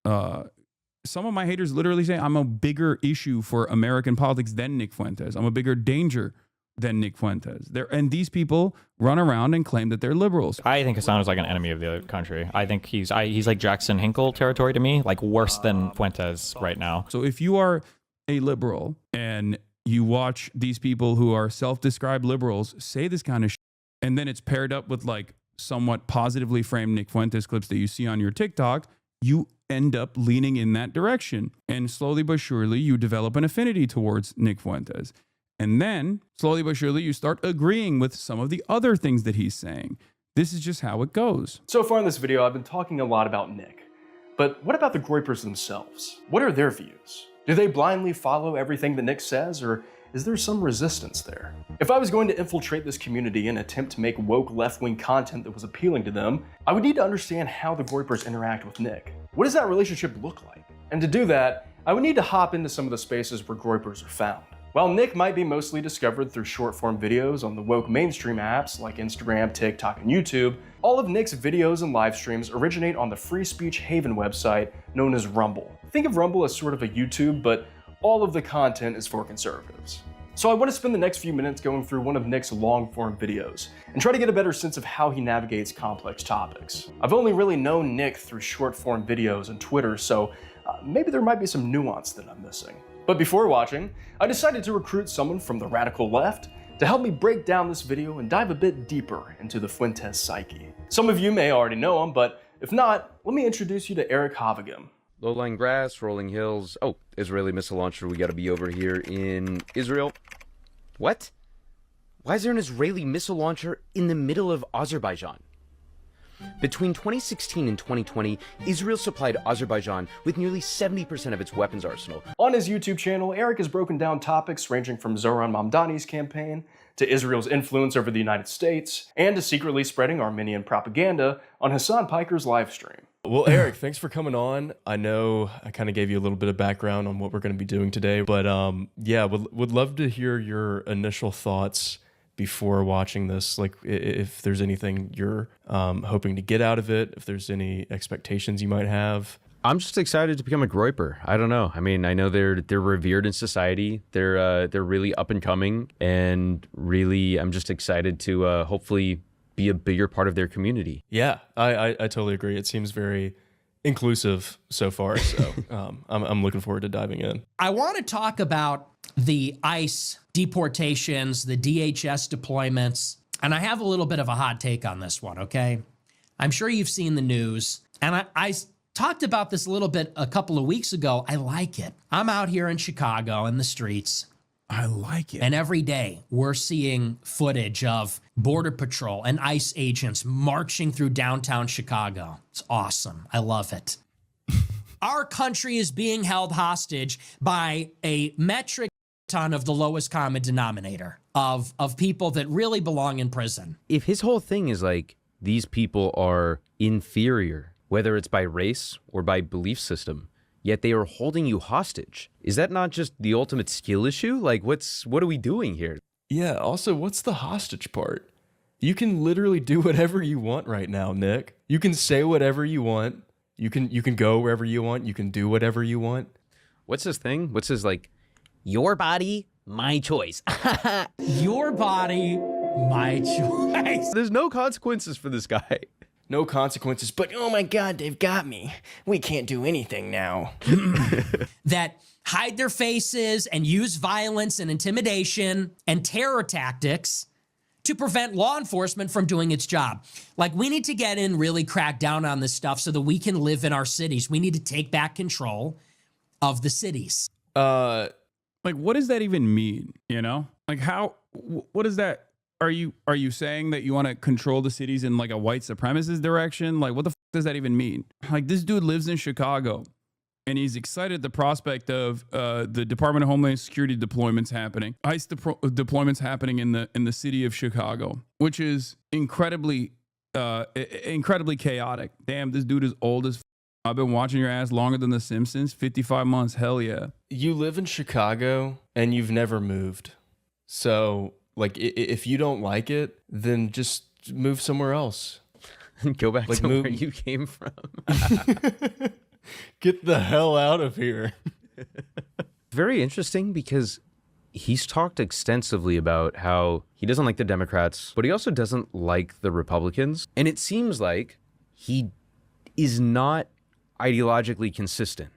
some of my haters literally say I'm a bigger issue for American politics than Nick Fuentes. I'm a bigger danger than Nick Fuentes. And these people run around and claim that they're liberals. I think Hasan is like an enemy of the country. I think he's like Jackson Hinkle territory to me, like worse than Fuentes right now. So if you are a liberal and you watch these people who are self-described liberals say this kind of shit, and then it's paired up with like somewhat positively framed Nick Fuentes clips that you see on your TikTok, you end up leaning in that direction. And slowly but surely, you develop an affinity towards Nick Fuentes. And then, slowly but surely, you start agreeing with some of the other things that he's saying. This is just how it goes. So far in this video, I've been talking a lot about Nick. But what about the Groypers themselves? What are their views? Do they blindly follow everything that Nick says, or is there some resistance there? If I was going to infiltrate this community and attempt to make woke left-wing content that was appealing to them, I would need to understand how the Groypers interact with Nick. What does that relationship look like? And to do that, I would need to hop into some of the spaces where Groypers are found. While Nick might be mostly discovered through short-form videos on the woke mainstream apps like Instagram, TikTok, and YouTube, all of Nick's videos and live streams originate on the free speech haven website known as Rumble. Think of Rumble as sort of a YouTube, but all of the content is for conservatives. So I want to spend the next few minutes going through one of Nick's long-form videos and try to get a better sense of how he navigates complex topics. I've only really known Nick through short-form videos and Twitter, so maybe there might be some nuance that I'm missing. But before watching, I decided to recruit someone from the radical left to help me break down this video and dive a bit deeper into the Fuentes psyche. Some of you may already know him, but if not, let me introduce you to Eric Havagam. Low-lying grass, rolling hills. Oh, Israeli missile launcher. We gotta be over here in Israel. What? Why is there an Israeli missile launcher in the middle of Azerbaijan? Between 2016 and 2020, Israel supplied Azerbaijan with nearly 70% of its weapons arsenal. On his YouTube channel, Eric has broken down topics ranging from Zoran Mamdani's campaign, to Israel's influence over the United States, and to secretly spreading Armenian propaganda on Hasan Piker's livestream. Well, Eric, thanks for coming on. I know I kind of gave you a little bit of background on what we're going to be doing today, but yeah, would love to hear your initial thoughts before watching this, like if there's anything you're hoping to get out of it, if there's any expectations you might have. I'm just excited to become a Groyper. I don't know. I mean, I know they're revered in society. They're really up and coming, and really, I'm just excited to hopefully be a bigger part of their community. Yeah, I totally agree. It seems very inclusive so far, so I'm looking forward to diving in. I want to talk about the ICE deportations, the DHS deployments, and I have a little bit of a hot take on this one, okay? I'm sure you've seen the news, and I talked about this a little bit a couple of weeks ago. I like it. I'm out here in Chicago in the streets. I like it. And every day we're seeing footage of Border Patrol and ICE agents marching through downtown Chicago. It's awesome. I love it. Our country is being held hostage by a metric ton of the lowest common denominator of people that really belong in prison. If his whole thing is like, these people are inferior, whether it's by race or by belief system, yet they are holding you hostage, is that not just the ultimate skill issue? Like, what are we doing here? Yeah, also, what's the hostage part? You can literally do whatever you want right now, Nick. You can say whatever you want. You can go wherever you want. You can do whatever you want. What's his thing? What's his, like, your body, my choice? Your body, my choice. There's no consequences for this guy. No consequences, but oh my God, they've got me. We can't do anything now. That hide their faces and use violence and intimidation and terror tactics to prevent law enforcement from doing its job. Like, we need to get in, really crack down on this stuff so that we can live in our cities. We need to take back control of the cities. Like, what does that even mean? You know, like what is that? Are you saying that you want to control the cities in like a white supremacist direction? Like, what the f does that even mean? Like, this dude lives in Chicago and he's excited at the prospect of the Department of Homeland Security deployments happening, ICE deployments happening in the city of Chicago, which is incredibly chaotic. Damn, this dude is old as. I've been watching your ass longer than The Simpsons. 55 months. Hell yeah. You live in Chicago and you've never moved. So, like, if you don't like it, then just move somewhere else. Go back to where you came from. Get the hell out of here. Very interesting because he's talked extensively about how he doesn't like the Democrats, but he also doesn't like the Republicans. And it seems like he is not ideologically consistent.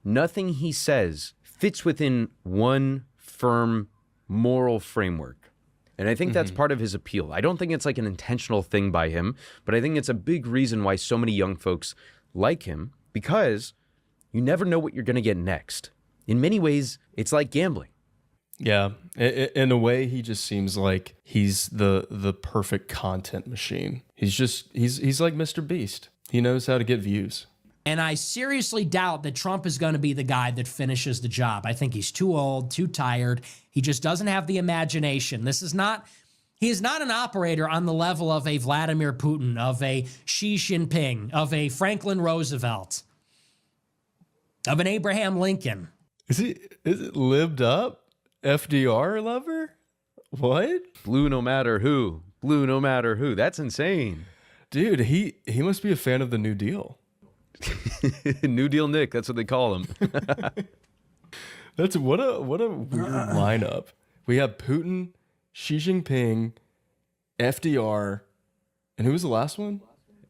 Nothing he says fits within one firm moral framework. And I think that's part of his appeal. I don't think it's like an intentional thing by him, but I think it's a big reason why so many young folks like him, because you never know what you're going to get next. In many ways, it's like gambling. Yeah, in a way, he just seems like he's the perfect content machine. He's like Mr. Beast. He knows how to get views. And I seriously doubt that Trump is going to be the guy that finishes the job. I think he's too old, too tired. He just doesn't have the imagination. He is not an operator on the level of a Vladimir Putin, of a Xi Jinping, of a Franklin Roosevelt, of an Abraham Lincoln. Is it lived up? FDR lover? What? Blue no matter who. Blue no matter who. That's insane. Dude, he must be a fan of the New Deal. New Deal Nick, that's what they call him. That's what a weird lineup. We have Putin, Xi Jinping, FDR, and who was the last one?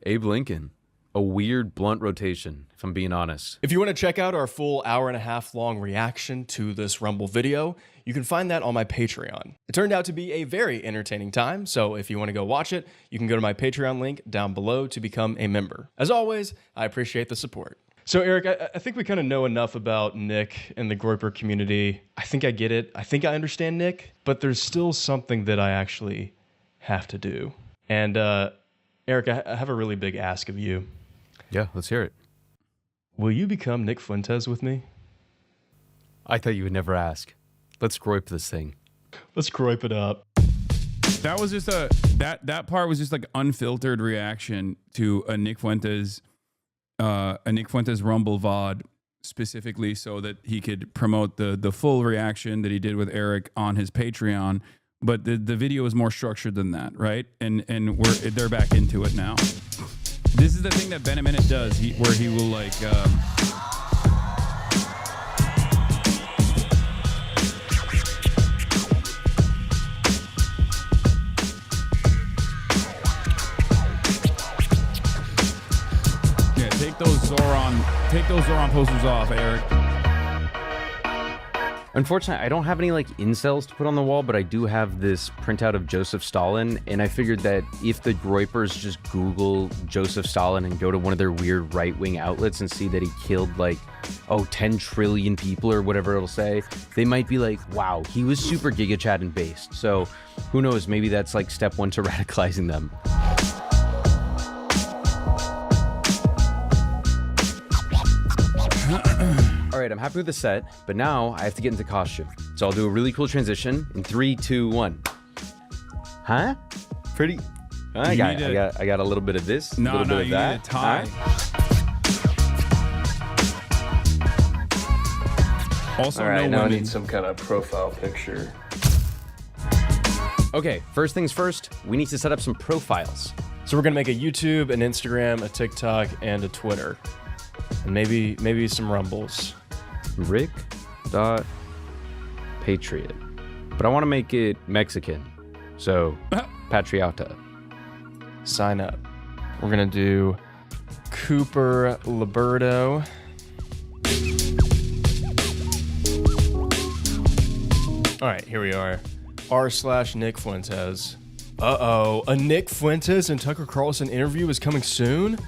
Abe Lincoln. A weird blunt rotation, if I'm being honest. If you want to check out our full hour-and-a-half long reaction to this Rumble video, you can find that on my Patreon. It turned out to be a very entertaining time, so if you want to go watch it, you can go to my Patreon link down below to become a member. As always, I appreciate the support. So Eric, I think we kind of know enough about Nick and the Groyper community. I think I get it. I think I understand Nick, but there's still something that I actually have to do. And Eric, I have a really big ask of you. Yeah, let's hear it. Will you become Nick Fuentes with me? I thought you would never ask. Let's Groyp this thing. Let's Groyp it up. That was just that part was just like unfiltered reaction to a Nick Fuentes Rumble VOD, specifically so that he could promote the full reaction that he did with Eric on his Patreon. But the video is more structured than that, right? And they're back into it now. This is the thing that Ben Minute does, where he will like. Yeah, take those Zoran posters off, Eric. Unfortunately, I don't have any like incels to put on the wall, but I do have this printout of Joseph Stalin, and I figured that if the Groypers just Google Joseph Stalin and go to one of their weird right-wing outlets and see that he killed like 10 trillion people or whatever it'll say, they might be like, wow, he was super Giga Chad and based. So who knows, maybe that's like step one to radicalizing them. All right, I'm happy with the set, but now I have to get into costume. So I'll do a really cool transition in 3, 2, 1. Huh? Pretty. I got a little bit of this, a little bit of that. Need a tie. Also, all right, no now women. I need some kind of profile picture. Okay, first things first, we need to set up some profiles. So we're gonna make a YouTube, an Instagram, a TikTok, and a Twitter, and maybe some Rumbles. Rick.Patriot. But I want to make it Mexican. So, Patriota. Sign up. We're going to do Cooper Liberto. All right, here we are. r/Nick Fuentes. Uh-oh. A Nick Fuentes and Tucker Carlson interview is coming soon?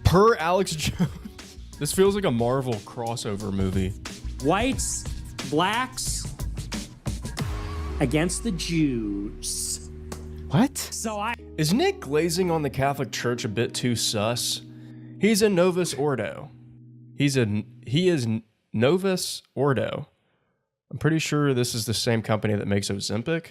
Per Alex Jones. This feels like a Marvel crossover movie. Whites, blacks, against the Jews. What? Is Nick glazing on the Catholic Church a bit too sus? He's a Novus Ordo. He is Novus Ordo. I'm pretty sure this is the same company that makes Ozempic.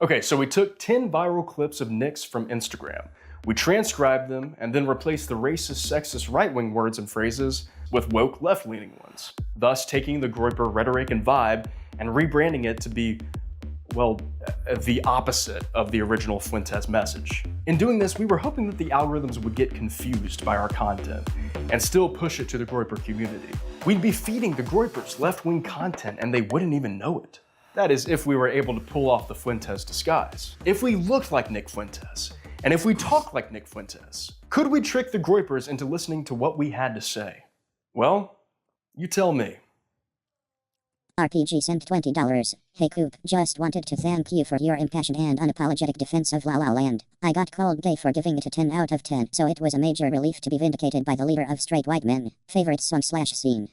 Okay, so we took 10 viral clips of Nick's from Instagram. We transcribed them and then replaced the racist, sexist, right-wing words and phrases with woke, left-leaning ones, thus taking the Groyper rhetoric and vibe and rebranding it to be, well, the opposite of the original Fuentes message. In doing this, we were hoping that the algorithms would get confused by our content and still push it to the Groyper community. We'd be feeding the Groypers left-wing content and they wouldn't even know it. That is, if we were able to pull off the Fuentes disguise. If we looked like Nick Fuentes, and if we talked like Nick Fuentes, could we trick the Groypers into listening to what we had to say? Well, you tell me. RPG sent $20. Hey Coop, just wanted to thank you for your impassioned and unapologetic defense of La La Land. I got called gay for giving it a 10 out of 10, so it was a major relief to be vindicated by the leader of straight white men. Favorite song/scene?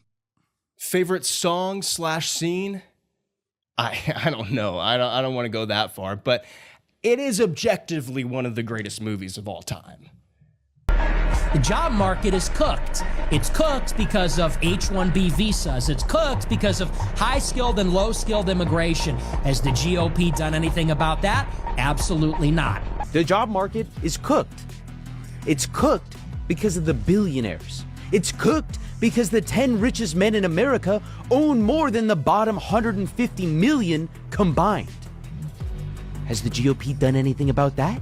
Favorite song/scene? I don't know. I don't want to go that far, but it is objectively one of the greatest movies of all time. The job market is cooked. It's cooked because of H-1B visas. It's cooked because of high-skilled and low-skilled immigration. Has the GOP done anything about that? Absolutely not. The job market is cooked. It's cooked because of the billionaires. It's cooked because the 10 richest men in America own more than the bottom 150 million combined. Has the GOP done anything about that?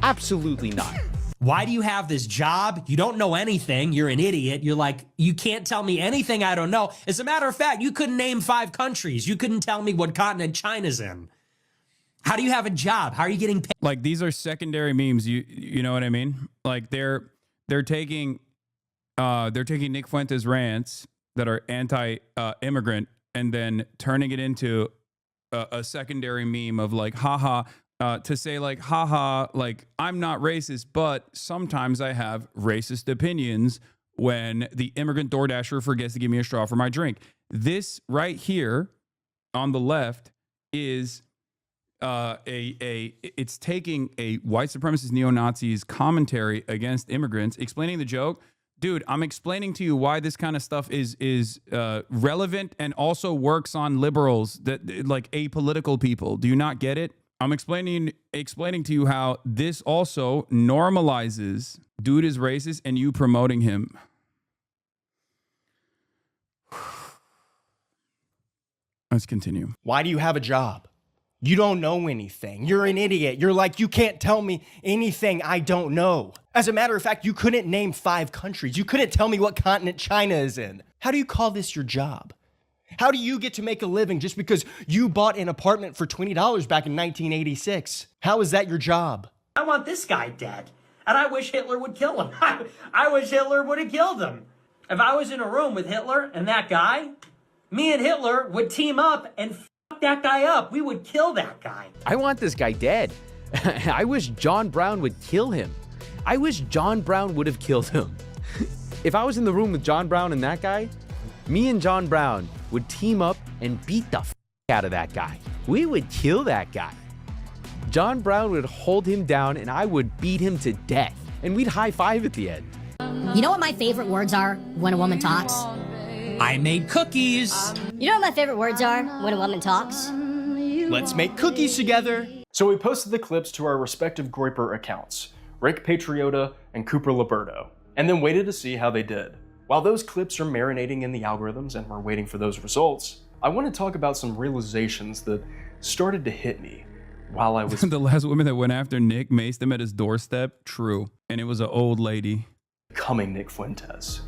Absolutely not. Why do you have this job? You don't know anything. You're an idiot. You're like, you can't tell me anything I don't know. As a matter of fact, you couldn't name 5 countries. You couldn't tell me what continent China's in. How do you have a job? How are you getting paid? Like, these are secondary memes. You know what I mean? Like, they're taking Nick Fuentes rants that are anti-immigrant and then turning it into a secondary meme of like, haha, to say like, haha, like, I'm not racist, but sometimes I have racist opinions when the immigrant DoorDasher forgets to give me a straw for my drink. This right here on the left is it's taking a white supremacist neo-Nazis commentary against immigrants, explaining the joke. Dude, I'm explaining to you why this kind of stuff is relevant and also works on liberals, that like apolitical people. Do you not get it? I'm explaining to you how this also normalizes dude is racist and you promoting him. Let's continue. Why do you have a job? You don't know anything. You're an idiot. You're like, you can't tell me anything I don't know. As a matter of fact, you couldn't name 5 countries. You couldn't tell me what continent China is in. How do you call this your job? How do you get to make a living just because you bought an apartment for $20 back in 1986? How is that your job? I want this guy dead. And I wish Hitler would kill him. I wish Hitler would have killed him. If I was in a room with Hitler and that guy, me and Hitler would team up and fuck that guy up. We would kill that guy. I want this guy dead. I wish John Brown would kill him. I wish John Brown would have killed him. If I was in the room with John Brown and that guy, me and John Brown would team up and beat the out of that guy. We would kill that guy. John Brown would hold him down and I would beat him to death. And we'd high five at the end. You know what my favorite words are when a woman talks? I made cookies. You know what my favorite words are when a woman talks? Let's make cookies together. So we posted the clips to our respective Groyper accounts, Rick Patriota and Cooper Liberto, and then waited to see how they did. While those clips are marinating in the algorithms and we're waiting for those results, I want to talk about some realizations that started to hit me while I was... The last woman that went after Nick maced him at his doorstep? True. And it was an old lady. Becoming Nick Fuentes.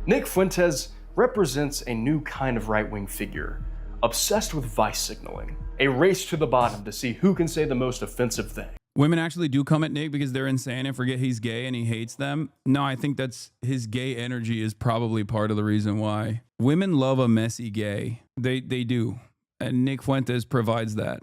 Nick Fuentes represents a new kind of right-wing figure, obsessed with vice signaling, a race to the bottom to see who can say the most offensive thing. Women actually do come at Nick because they're insane and forget he's gay and he hates them. No, I think that's his gay energy is probably part of the reason why. Women love a messy gay. They do. And Nick Fuentes provides that.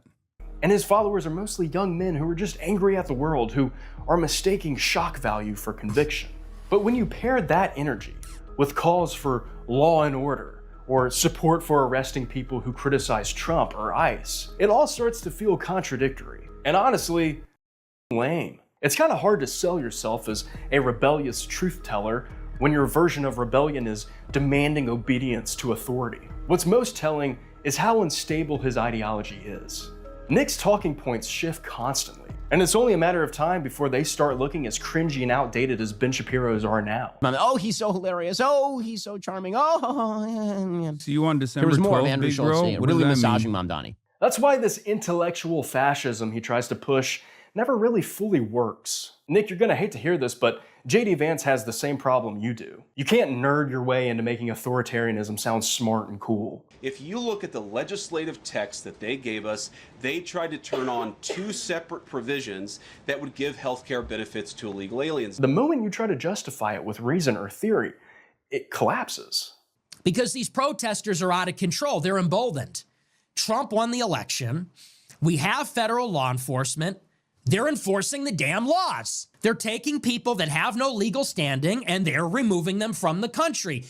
And his followers are mostly young men who are just angry at the world, who are mistaking shock value for conviction. But when you pair that energy with calls for law and order, or support for arresting people who criticize Trump or ICE, it all starts to feel contradictory. And honestly, lame. It's kind of hard to sell yourself as a rebellious truth teller when your version of rebellion is demanding obedience to authority. What's most telling is how unstable his ideology is. Nick's talking points shift constantly, and it's only a matter of time before they start looking as cringy and outdated as Ben Shapiro's are now. Oh, he's so hilarious. Oh, he's so charming. Oh, See you on December 12th, there was more of Andrew big Schultz bro. saying it, What does really that massaging mean? Mamdani. That's why this intellectual fascism he tries to push never really fully works. Nick, you're gonna hate to hear this, but JD Vance has the same problem you do. You can't nerd your way into making authoritarianism sound smart and cool. If you look at the legislative text that they gave us, they tried to turn on two separate provisions that would give healthcare benefits to illegal aliens. The moment you try to justify it with reason or theory, it collapses. Because these protesters are out of control. They're emboldened. Trump won the election. We have federal law enforcement. They're enforcing the damn laws. They're taking people that have no legal standing and they're removing them from the country.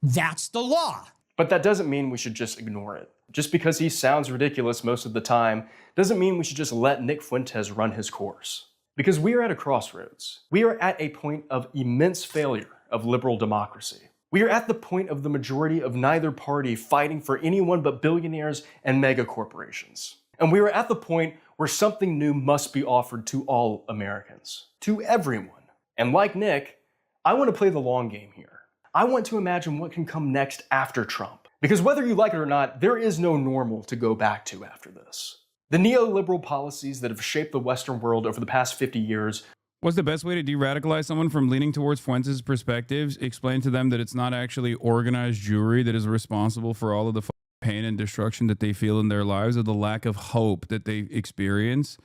That's the law. But that doesn't mean we should just ignore it. Just because he sounds ridiculous most of the time doesn't mean we should just let Nick Fuentes run his course. Because we are at a crossroads. We are at a point of immense failure of liberal democracy. We are at the point of the majority of neither party fighting for anyone but billionaires and mega corporations. And we are at the point where something new must be offered to all Americans, to everyone. And like Nick, I want to play the long game here. I want to imagine what can come next after Trump. Because whether you like it or not, there is no normal to go back to after this. The neoliberal policies that have shaped the Western world over the past 50 years. What's the best way to de-radicalize someone from leaning towards Fuentes' perspectives? Explain to them that it's not actually organized Jewry that is responsible for all of the pain and destruction that they feel in their lives, or the lack of hope that they experience,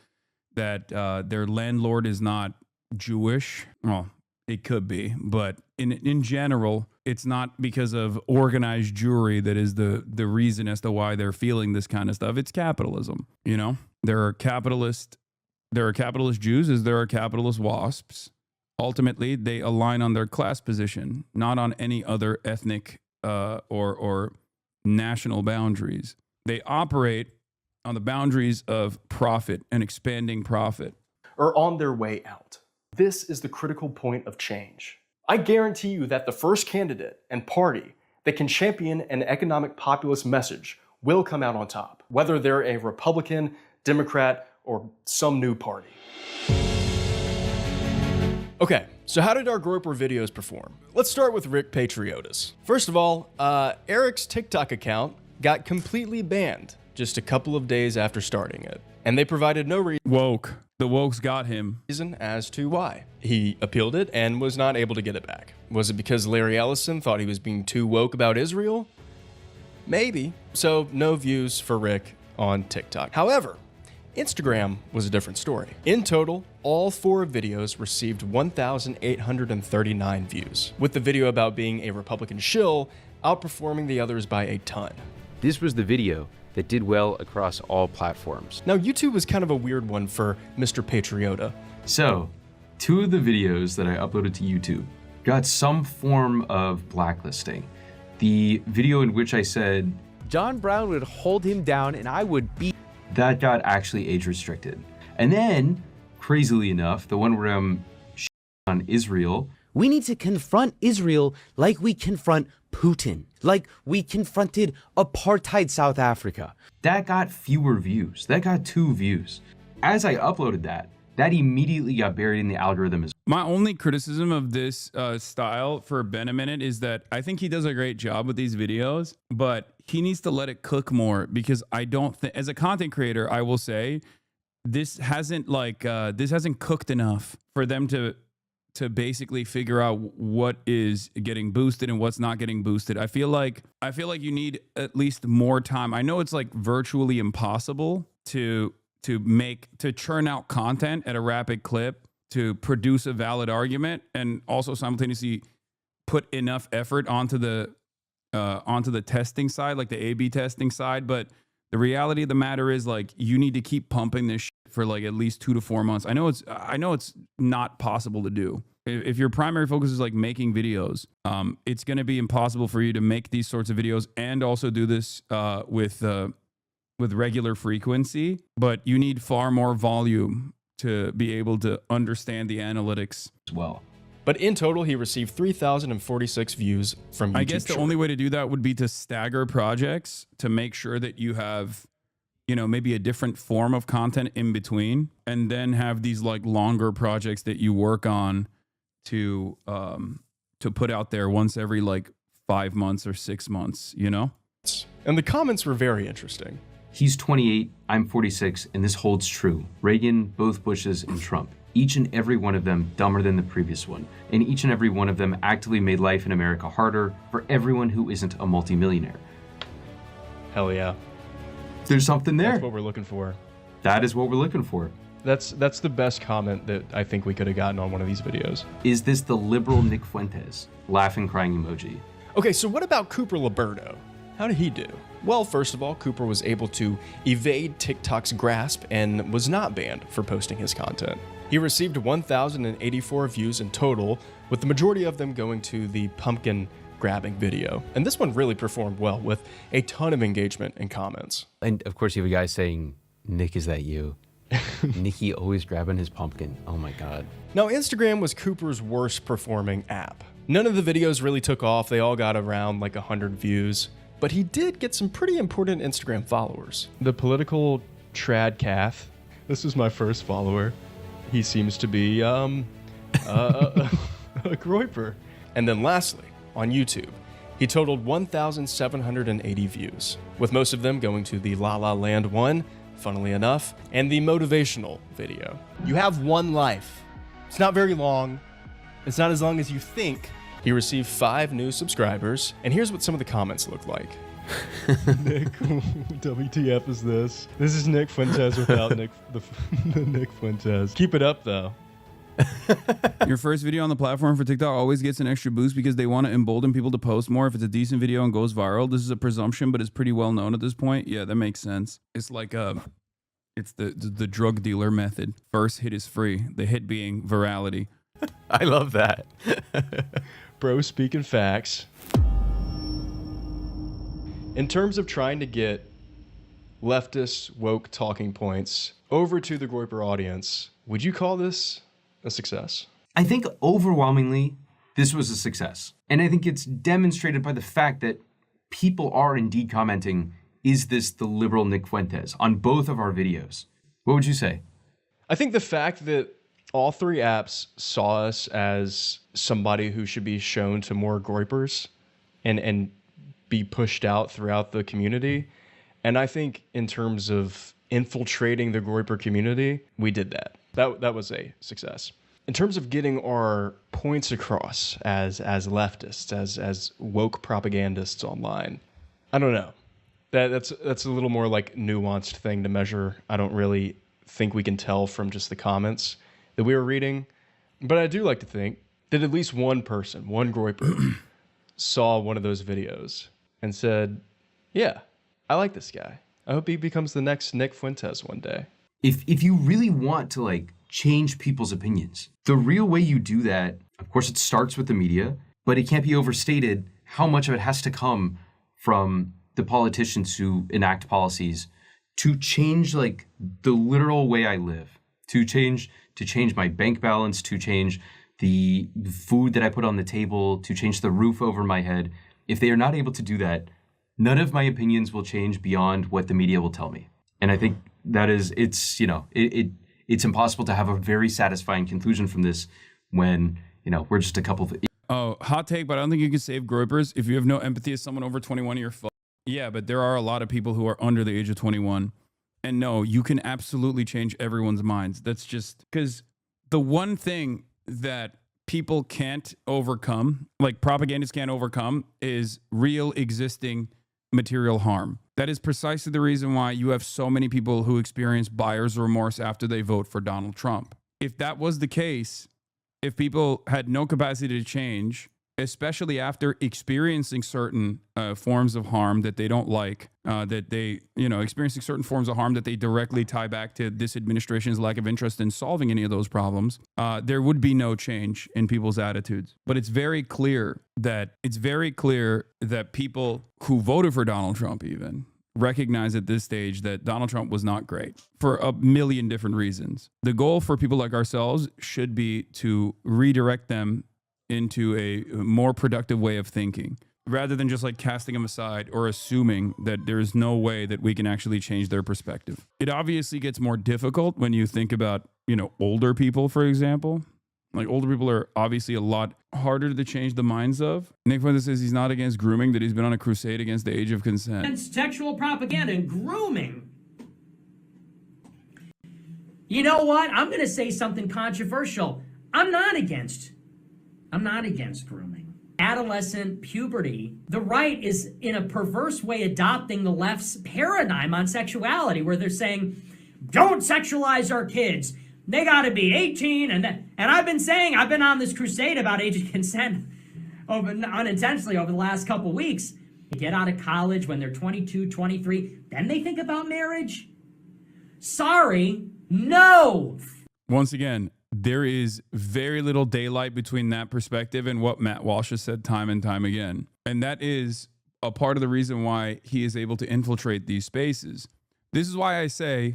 that their landlord is not Jewish. Well, it could be, but in general, it's not because of organized Jewry that is the reason as to why they're feeling this kind of stuff. It's capitalism. You know, there are capitalist Jews as there are capitalist WASPs. Ultimately, they align on their class position, not on any other ethnic or national boundaries. They operate on the boundaries of profit and expanding profit. Or on their way out. This is the critical point of change. I guarantee you that the first candidate and party that can champion an economic populist message will come out on top, whether they're a Republican, Democrat, or some new party. Okay, so how did our Groyper videos perform? Let's start with Rick Patriotis. First of all, Eric's TikTok account got completely banned just a couple of days after starting it. And they provided no reason. Woke. The wokes got him. Reason as to why. He appealed it and was not able to get it back. Was it because Larry Ellison thought he was being too woke about Israel? Maybe. So no views for Rick on TikTok. However, Instagram was a different story. In total, all 4 videos received 1,839 views, with the video about being a Republican shill outperforming the others by a ton. This was the video that did well across all platforms. Now, YouTube was kind of a weird one for Mr. Patriota. So, 2 of the videos that I uploaded to YouTube got some form of blacklisting. The video in which I said, John Brown would hold him down and I would beat. That got actually age restricted. And then, crazily enough, the one where I'm on Israel. We need to confront Israel like we confront Putin, like we confronted apartheid South Africa. That got fewer views. That got 2 views. As I uploaded that immediately got buried in the algorithm. My only criticism of this style for Ben a minute is that I think he does a great job with these videos, but he needs to let it cook more, because I don't think, as a content creator, I will say this hasn't cooked enough for them to basically figure out what is getting boosted and what's not getting boosted. I feel like you need at least more time. I know it's like virtually impossible to churn out content at a rapid clip, to produce a valid argument, and also simultaneously put enough effort onto the testing side, like the A/B testing side. But the reality of the matter is, like, you need to keep pumping this shit for like at least 2 to 4 months. I know it's not possible to do. If your primary focus is like making videos, it's going to be impossible for you to make these sorts of videos and also do this with regular frequency. But you need far more volume to be able to understand the analytics as well. But in total, he received 3,046 views from YouTube. I guess the only way to do that would be to stagger projects to make sure that you have, you know, maybe a different form of content in between, and then have these like longer projects that you work on to put out there once every like 5 months or 6 months, you know? And the comments were very interesting. He's 28, I'm 46, and this holds true. Reagan, both Bushes, and Trump. Each and every one of them dumber than the previous one. And each and every one of them actively made life in America harder for everyone who isn't a multimillionaire. Hell yeah. There's something there. That's what we're looking for. That is what we're looking for. That's the best comment that I think we could have gotten on one of these videos. Is this the liberal Nick Fuentes? Laughing, crying emoji. Okay, so what about Cooper Liberto? How did he do? Well, first of all, Cooper was able to evade TikTok's grasp and was not banned for posting his content. He received 1,084 views in total, with the majority of them going to the pumpkin grabbing video. And this one really performed well, with a ton of engagement and comments. And of course, you have a guy saying, Nick, is that you? Nicky always grabbing his pumpkin. Oh my God. Now, Instagram was Cooper's worst performing app. None of the videos really took off. They all got around like 100 views. But he did get some pretty important Instagram followers. The political trad Cath. This was my first follower. He seems to be a Groyper. And then lastly, on YouTube, he totaled 1,780 views, with most of them going to the La La Land one, funnily enough, and the motivational video. You have one life. It's not very long. It's not as long as you think. He received 5 new subscribers, and here's what some of the comments looked like. Nick, WTF is this? This is Nick Fuentes without Nick Fuentes. Keep it up, though. Your first video on the platform for TikTok always gets an extra boost because they want to embolden people to post more. If it's a decent video and goes viral, this is a presumption, but it's pretty well known at this point. Yeah, that makes sense. It's like it's the drug dealer method. First hit is free. The hit being virality. I love that. Bro speaking facts. In terms of trying to get leftist woke talking points over to the Groyper audience, would you call this a success? I think overwhelmingly, this was a success. And I think it's demonstrated by the fact that people are indeed commenting, is this the liberal Nick Fuentes, on both of our videos. What would you say? I think the fact that all 3 apps saw us as somebody who should be shown to more Groypers and be pushed out throughout the community. And I think in terms of infiltrating the Groyper community, we did that. That was a success. In terms of getting our points across as leftists, as woke propagandists online, I don't know. That's a little more like nuanced thing to measure. I don't really think we can tell from just the comments that we were reading. But I do like to think that at least one person, one Groyper, saw one of those videos and said, yeah, I like this guy. I hope he becomes the next Nick Fuentes one day. If you really want to like change people's opinions, the real way you do that, of course, it starts with the media, but it can't be overstated how much of it has to come from the politicians who enact policies to change like the literal way I live, to change my bank balance, to change the food that I put on the table, to change the roof over my head. If they are not able to do that, none of my opinions will change beyond what the media will tell me. And I think that is, it's impossible to have a very satisfying conclusion from this when, we're just a couple of... Oh, hot take, but I don't think you can save Groypers. If you have no empathy as someone over 21, you're fucked. Yeah, but there are a lot of people who are under the age of 21. And no, you can absolutely change everyone's minds. That's just because the one thing that people can't overcome, like propagandists can't overcome, is real existing material harm. That is precisely the reason why you have so many people who experience buyer's remorse after they vote for Donald Trump. If that was the case, if people had no capacity to change, especially after experiencing certain forms of harm that they don't like, experiencing certain forms of harm that they directly tie back to this administration's lack of interest in solving any of those problems, there would be no change in people's attitudes. But it's very clear that people who voted for Donald Trump even recognize at this stage that Donald Trump was not great for a million different reasons. The goal for people like ourselves should be to redirect them into a more productive way of thinking, rather than just like casting them aside or assuming that there is no way that we can actually change their perspective. It obviously gets more difficult when you think about, older people, for example. Like, older people are obviously a lot harder to change the minds of. Nick Fuentes says he's not against grooming, that he's been on a crusade against the age of consent. And sexual propaganda and grooming. You know what? I'm going to say something controversial. I'm not against grooming. Adolescent puberty, the right is in a perverse way adopting the left's paradigm on sexuality, where they're saying, don't sexualize our kids. They got to be 18. And I've been on this crusade about age of consent unintentionally over the last couple weeks. They get out of college when they're 22, 23. Then they think about marriage. Sorry, no. Once again, there is very little daylight between that perspective and what Matt Walsh has said time and time again. And that is a part of the reason why he is able to infiltrate these spaces. This is why I say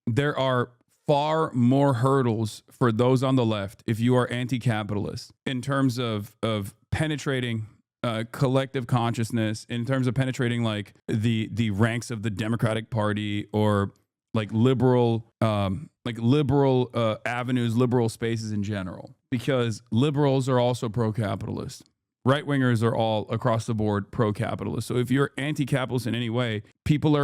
there are far more hurdles for those on the left if you are anti-capitalist in terms of penetrating collective consciousness, in terms of penetrating like the ranks of the Democratic Party or like liberal avenues, liberal spaces in general, because liberals are also pro-capitalist. Right-wingers are all across the board pro-capitalist. So if you're anti-capitalist in any way,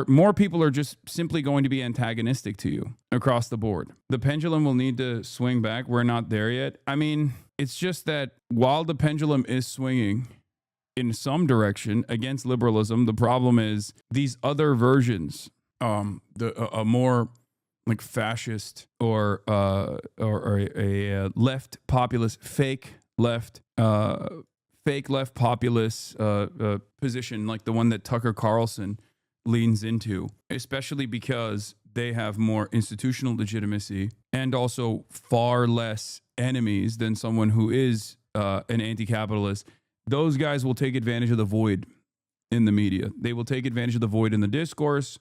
more people are just simply going to be antagonistic to you across the board. The pendulum will need to swing back. We're not there yet. I mean, it's just that while the pendulum is swinging in some direction against liberalism, the problem is these other versions, a more like fascist or a left populist, fake left populist position, like the one that Tucker Carlson leans into, especially because they have more institutional legitimacy and also far less enemies than someone who is an anti-capitalist. Those guys will take advantage of the void in the media. They will take advantage of the void in the discourse.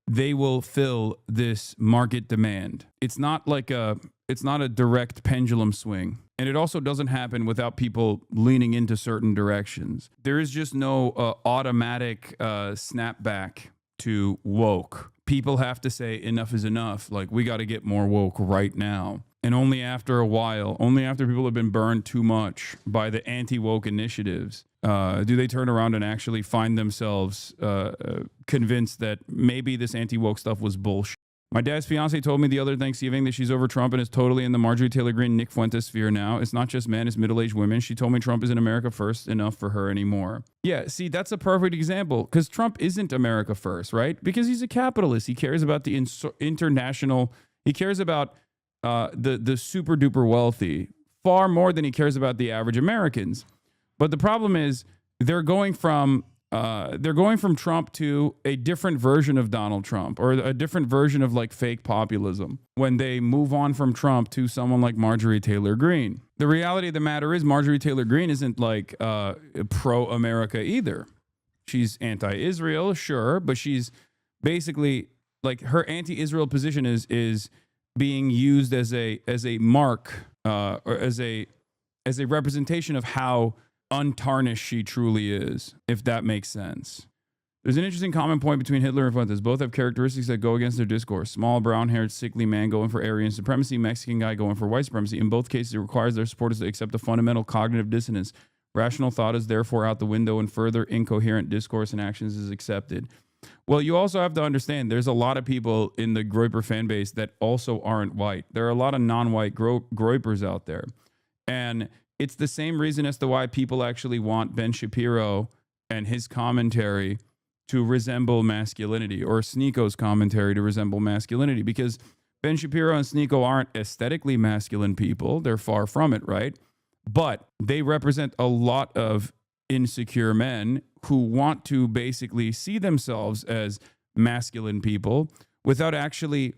They will fill this market demand. It's not a direct pendulum swing. And it also doesn't happen without people leaning into certain directions. There is just no automatic snapback to woke. People have to say enough is enough. Like, we got to get more woke right now. And only after a while, only after people have been burned too much by the anti-woke initiatives, do they turn around and actually find themselves convinced that maybe this anti-woke stuff was bullshit. My dad's fiance told me the other Thanksgiving that she's over Trump and is totally in the Marjorie Taylor Greene, Nick Fuentes sphere now. It's not just men, it's middle-aged women. She told me Trump isn't America first enough for her anymore. Yeah, see, that's a perfect example, because Trump isn't America first, right? Because he's a capitalist. He cares about the international, he cares about the super duper wealthy far more than he cares about the average Americans. But the problem is they're going from Trump to a different version of Donald Trump, or a different version of like fake populism when they move on from Trump to someone like Marjorie Taylor Greene. The reality of the matter is Marjorie Taylor Greene isn't like pro-America either. She's anti-Israel, sure, but she's basically like her anti-Israel position is being used as a mark or as a representation of how untarnished she truly is, if that makes sense. There's an interesting common point between Hitler and Fuentes. Both have characteristics that go against their discourse. Small, brown-haired, sickly man going for Aryan supremacy, Mexican guy going for white supremacy. In both cases, it requires their supporters to accept a fundamental cognitive dissonance. Rational thought is therefore out the window, and further incoherent discourse and actions is accepted. Well, you also have to understand there's a lot of people in the Groyper fan base that also aren't white. There are a lot of non-white Groypers out there. And it's the same reason as to why people actually want Ben Shapiro and his commentary to resemble masculinity, or Sneako's commentary to resemble masculinity, because Ben Shapiro and Sneako aren't aesthetically masculine people. They're far from it, right? But they represent a lot of insecure men who want to basically see themselves as masculine people without actually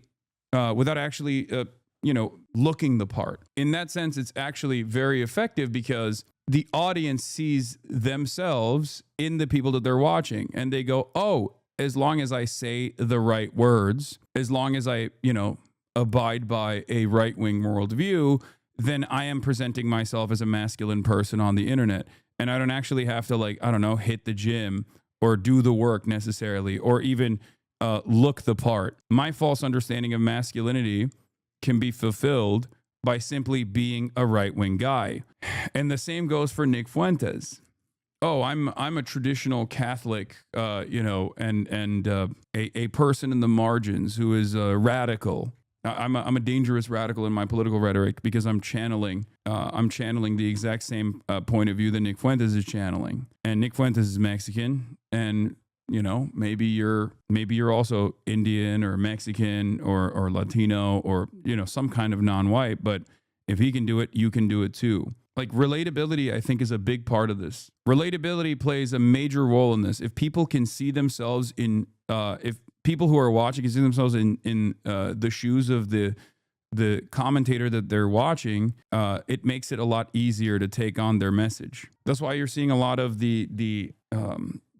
looking the part. In that sense, it's actually very effective because the audience sees themselves in the people that they're watching, and they go, oh, as long as I say the right words, as long as I, abide by a right-wing worldview, then I am presenting myself as a masculine person on the internet. And I don't actually have to hit the gym or do the work necessarily, or even look the part. My false understanding of masculinity can be fulfilled by simply being a right-wing guy. And the same goes for Nick Fuentes. Oh, I'm a traditional Catholic, and a person in the margins who is radical. I'm a dangerous radical in my political rhetoric because I'm channeling the exact same point of view that Nick Fuentes is channeling. And Nick Fuentes is Mexican, and maybe you're also Indian or Mexican or Latino or some kind of non-white. But if he can do it, you can do it too. Like, relatability, I think, is a big part of this. Relatability plays a major role in this. If people can see themselves in, if people who are watching can see themselves in the shoes of the commentator that they're watching, it makes it a lot easier to take on their message. That's why you're seeing a lot of the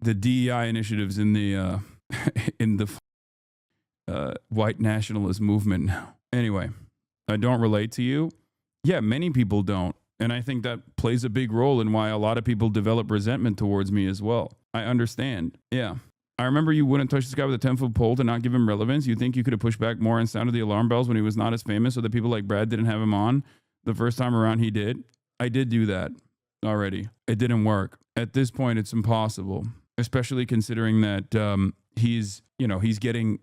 DEI initiatives in the white nationalist movement now. Anyway, I don't relate to you. Yeah, many people don't. And I think that plays a big role in why a lot of people develop resentment towards me as well. I understand. Yeah. I remember you wouldn't touch this guy with a 10-foot pole to not give him relevance. You think you could have pushed back more and sounded the alarm bells when he was not as famous, so that people like Brad didn't have him on the first time around he did? I did do that already. It didn't work. At this point, it's impossible, especially considering that he's getting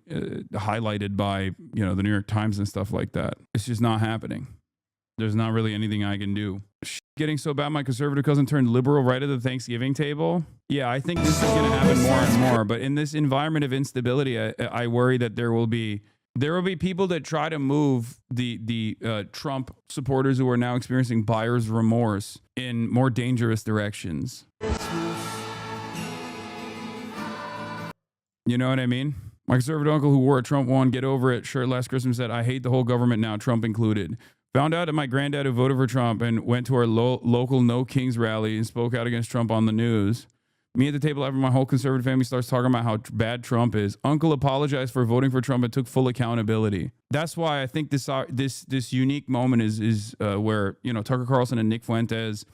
highlighted by, the New York Times and stuff like that. It's just not happening. There's not really anything I can do. Getting so bad my conservative cousin turned liberal right at the Thanksgiving table. Yeah, I think this is going to happen more and more. But in this environment of instability, I worry that there will be people that try to move the Trump supporters who are now experiencing buyer's remorse in more dangerous directions. You know what I mean? My conservative uncle who wore a Trump "Won, Get Over It" shirt last Christmas said, "I hate the whole government now, Trump included." Found out that my granddad who voted for Trump and went to our local No Kings rally and spoke out against Trump on the news. Me at the table after my whole conservative family starts talking about how bad Trump is. Uncle apologized for voting for Trump and took full accountability. That's why I think this unique moment is where Tucker Carlson and Nick Fuentes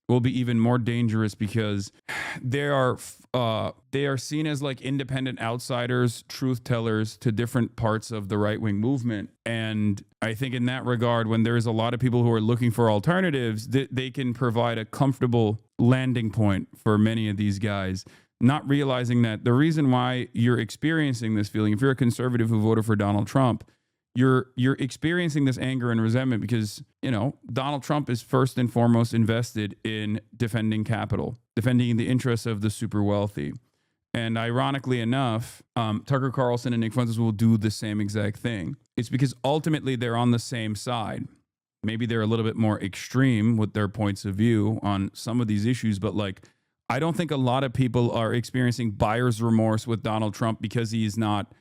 will be even more dangerous, because they are seen as like independent outsiders, truth tellers to different parts of the right-wing movement. And I think in that regard, when there is a lot of people who are looking for alternatives, they can provide a comfortable landing point for many of these guys, not realizing that the reason why you're experiencing this feeling, if you're a conservative who voted for Donald Trump, you're experiencing this anger and resentment because, Donald Trump is first and foremost invested in defending capital, defending the interests of the super wealthy. And ironically enough, Tucker Carlson and Nick Fuentes will do the same exact thing. It's because ultimately they're on the same side. Maybe they're a little bit more extreme with their points of view on some of these issues, but I don't think a lot of people are experiencing buyer's remorse with Donald Trump because he's not,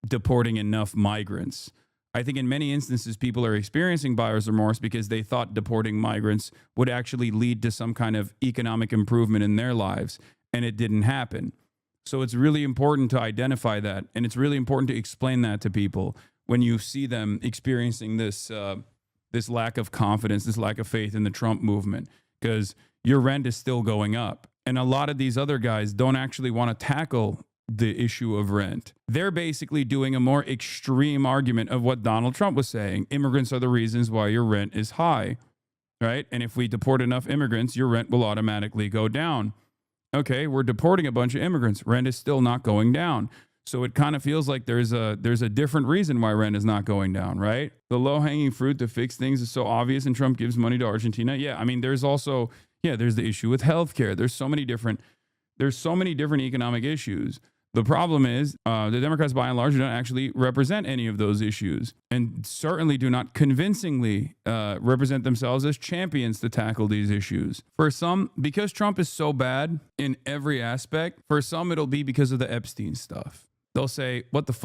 deporting enough migrants. I think in many instances, people are experiencing buyer's remorse because they thought deporting migrants would actually lead to some kind of economic improvement in their lives, and it didn't happen. So it's really important to identify that, and it's really important to explain that to people when you see them experiencing this lack of confidence, this lack of faith in the Trump movement, because your rent is still going up. And a lot of these other guys don't actually want to tackle the issue of rent. They're basically doing a more extreme argument of what Donald Trump was saying. Immigrants are the reasons why your rent is high, right? And if we deport enough immigrants, your rent will automatically go down. Okay, we're deporting a bunch of immigrants. Rent is still not going down. So it kind of feels like there's a different reason why rent is not going down, right? The low-hanging fruit to fix things is so obvious, and Trump gives money to Argentina. Yeah, I mean, there's also, there's the issue with healthcare. There's so many different economic issues. The problem is the Democrats, by and large, do not actually represent any of those issues, and certainly do not convincingly represent themselves as champions to tackle these issues. For some, because Trump is so bad in every aspect, for some it'll be because of the Epstein stuff. They'll say, what the fuck?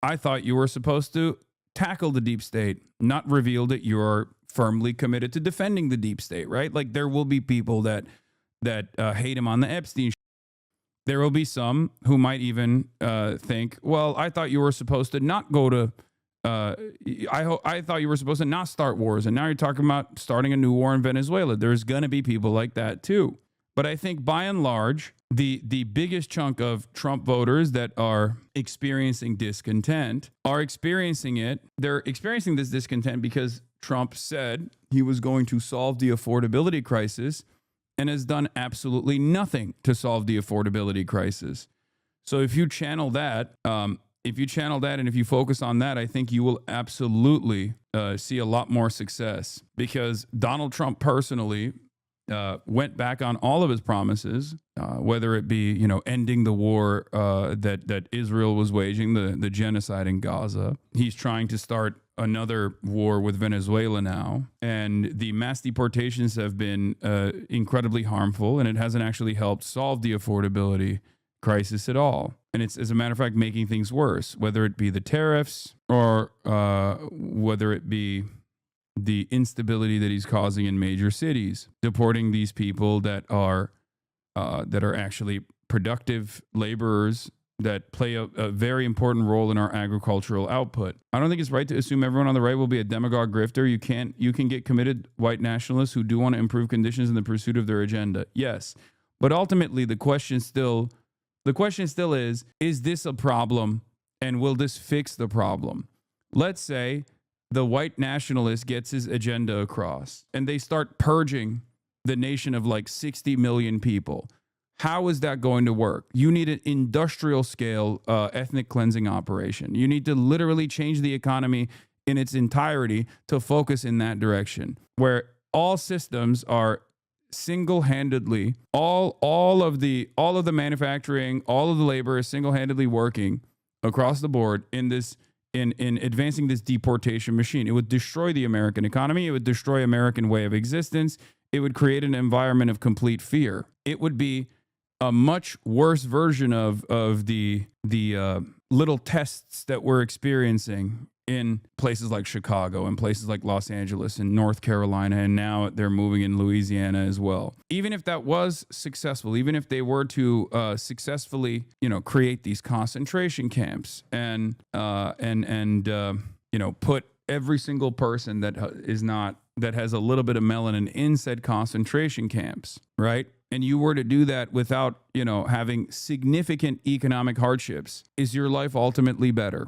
I thought you were supposed to tackle the deep state, not reveal that you're firmly committed to defending the deep state, right? Like, there will be people that hate him on the Epstein. There will be some who might even think, well, I thought you were supposed to not go to, I thought you were supposed to not start wars. And now you're talking about starting a new war in Venezuela. There's going to be people like that too. But I think by and large, the biggest chunk of Trump voters that are experiencing discontent are experiencing it. They're experiencing this discontent because Trump said he was going to solve the affordability crisis and has done absolutely nothing to solve the affordability crisis. So if you channel that, and if you focus on that, I think you will absolutely see a lot more success, because Donald Trump personally went back on all of his promises, whether it be, ending the war that Israel was waging, the genocide in Gaza. He's trying to start another war with Venezuela now, and the mass deportations have been incredibly harmful, and it hasn't actually helped solve the affordability crisis at all. And it's, as a matter of fact, making things worse, whether it be the tariffs or whether it be the instability that he's causing in major cities, deporting these people that are actually productive laborers that play a very important role in our agricultural output. I don't think it's right to assume everyone on the right will be a demagogue grifter. You can get committed white nationalists who do want to improve conditions in the pursuit of their agenda. Yes, but ultimately the question still is this a problem, and will this fix the problem? Let's say the white nationalist gets his agenda across and they start purging the nation of like 60 million people. How is that going to work? You need an industrial scale ethnic cleansing operation. You need to literally change the economy in its entirety to focus in that direction, where all systems are single-handedly, all of the manufacturing, all of the labor is single-handedly working across the board in advancing this deportation machine. It would destroy the American economy. It would destroy American way of existence. It would create an environment of complete fear. It would be a much worse version of the little tests that we're experiencing in places like Chicago and places like Los Angeles and North Carolina, and now they're moving in Louisiana as well. Even if that was successful, even if they were to successfully, create these concentration camps and put every single person that has a little bit of melanin in said concentration camps, right? And you were to do that without, having significant economic hardships, is your life ultimately better?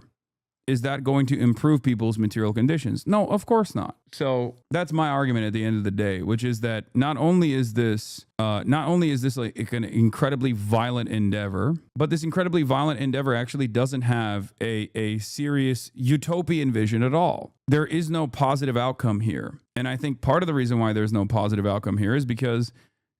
Is that going to improve people's material conditions? No, of course not. So that's my argument at the end of the day, which is that not only is this like an incredibly violent endeavor, but this incredibly violent endeavor actually doesn't have a serious utopian vision at all. There is no positive outcome here. And I think part of the reason why there's no positive outcome here is because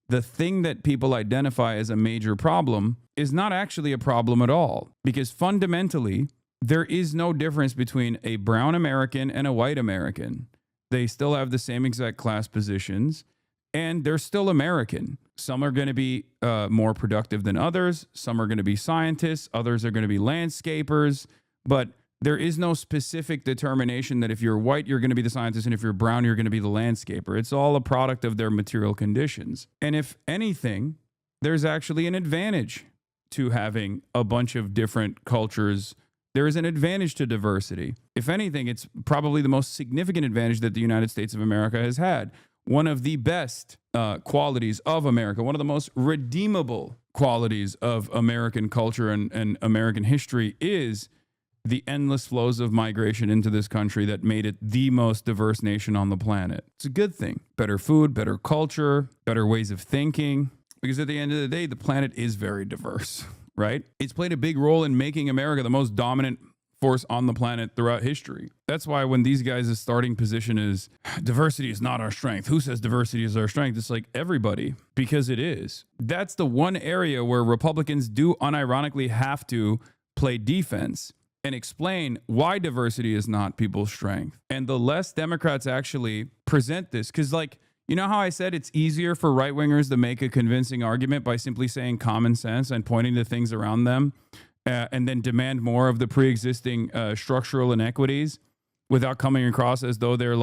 the thing that people identify as a major problem is not actually a problem at all. Because fundamentally, there is no difference between a brown American and a white American. They still have the same exact class positions, and they're still American. Some are going to be more productive than others. Some are going to be scientists. Others are going to be landscapers. But there is no specific determination that if you're white, you're going to be the scientist, and if you're brown, you're going to be the landscaper. It's all a product of their material conditions. And if anything, there's actually an advantage to having a bunch of different cultures. There is an advantage to diversity. If anything, it's probably the most significant advantage that the United States of America has had. One of the best qualities of America, one of the most redeemable qualities of American culture and American history is the endless flows of migration into this country that made it the most diverse nation on the planet. It's a good thing. Better food, better culture, better ways of thinking. Because at the end of the day, the planet is very diverse. Right? It's played a big role in making America the most dominant force on the planet throughout history. That's why when these guys' starting position is diversity is not our strength. Who says diversity is our strength? It's like everybody, because it is. That's the one area where Republicans do unironically have to play defense and explain why diversity is not people's strength. And the less Democrats actually present this, because you know how I said it's easier for right-wingers to make a convincing argument by simply saying common sense and pointing to things around them and then demand more of the pre-existing structural inequities without coming across as though they're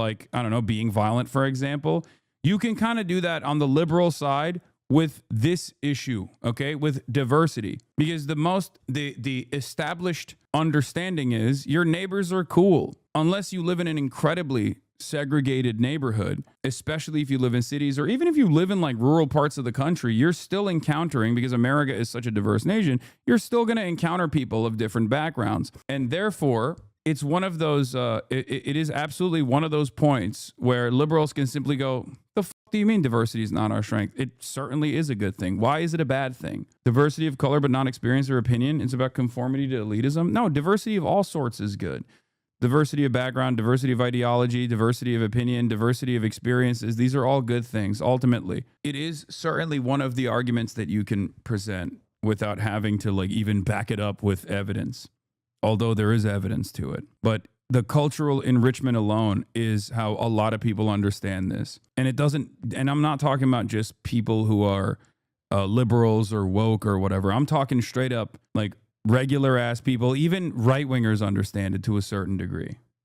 being violent, for example. You can kind of do that on the liberal side with this issue, okay, with diversity, because the established understanding is your neighbors are cool unless you live in an incredibly segregated neighborhood, especially if you live in cities, or even if you live in like rural parts of the country. You're still encountering, because America is such a diverse nation, you're still going to encounter people of different backgrounds, and therefore it's one of those it is absolutely one of those points where liberals can simply go, the fuck do you mean diversity is not our strength? It certainly is a good thing. Why is it a bad thing? Diversity of color but not experience or opinion, it's about conformity to elitism? No, diversity of all sorts is good. Diversity of background, diversity of ideology, diversity of opinion, diversity of experiences, these are all good things. Ultimately, it is certainly one of the arguments that you can present without having to like even back it up with evidence, although there is evidence to it. But the cultural enrichment alone is how a lot of people understand this. And it doesn't, and I'm not talking about just people who are liberals or woke or whatever. I'm talking straight up like regular ass people, even right wingers understand it to a certain degree.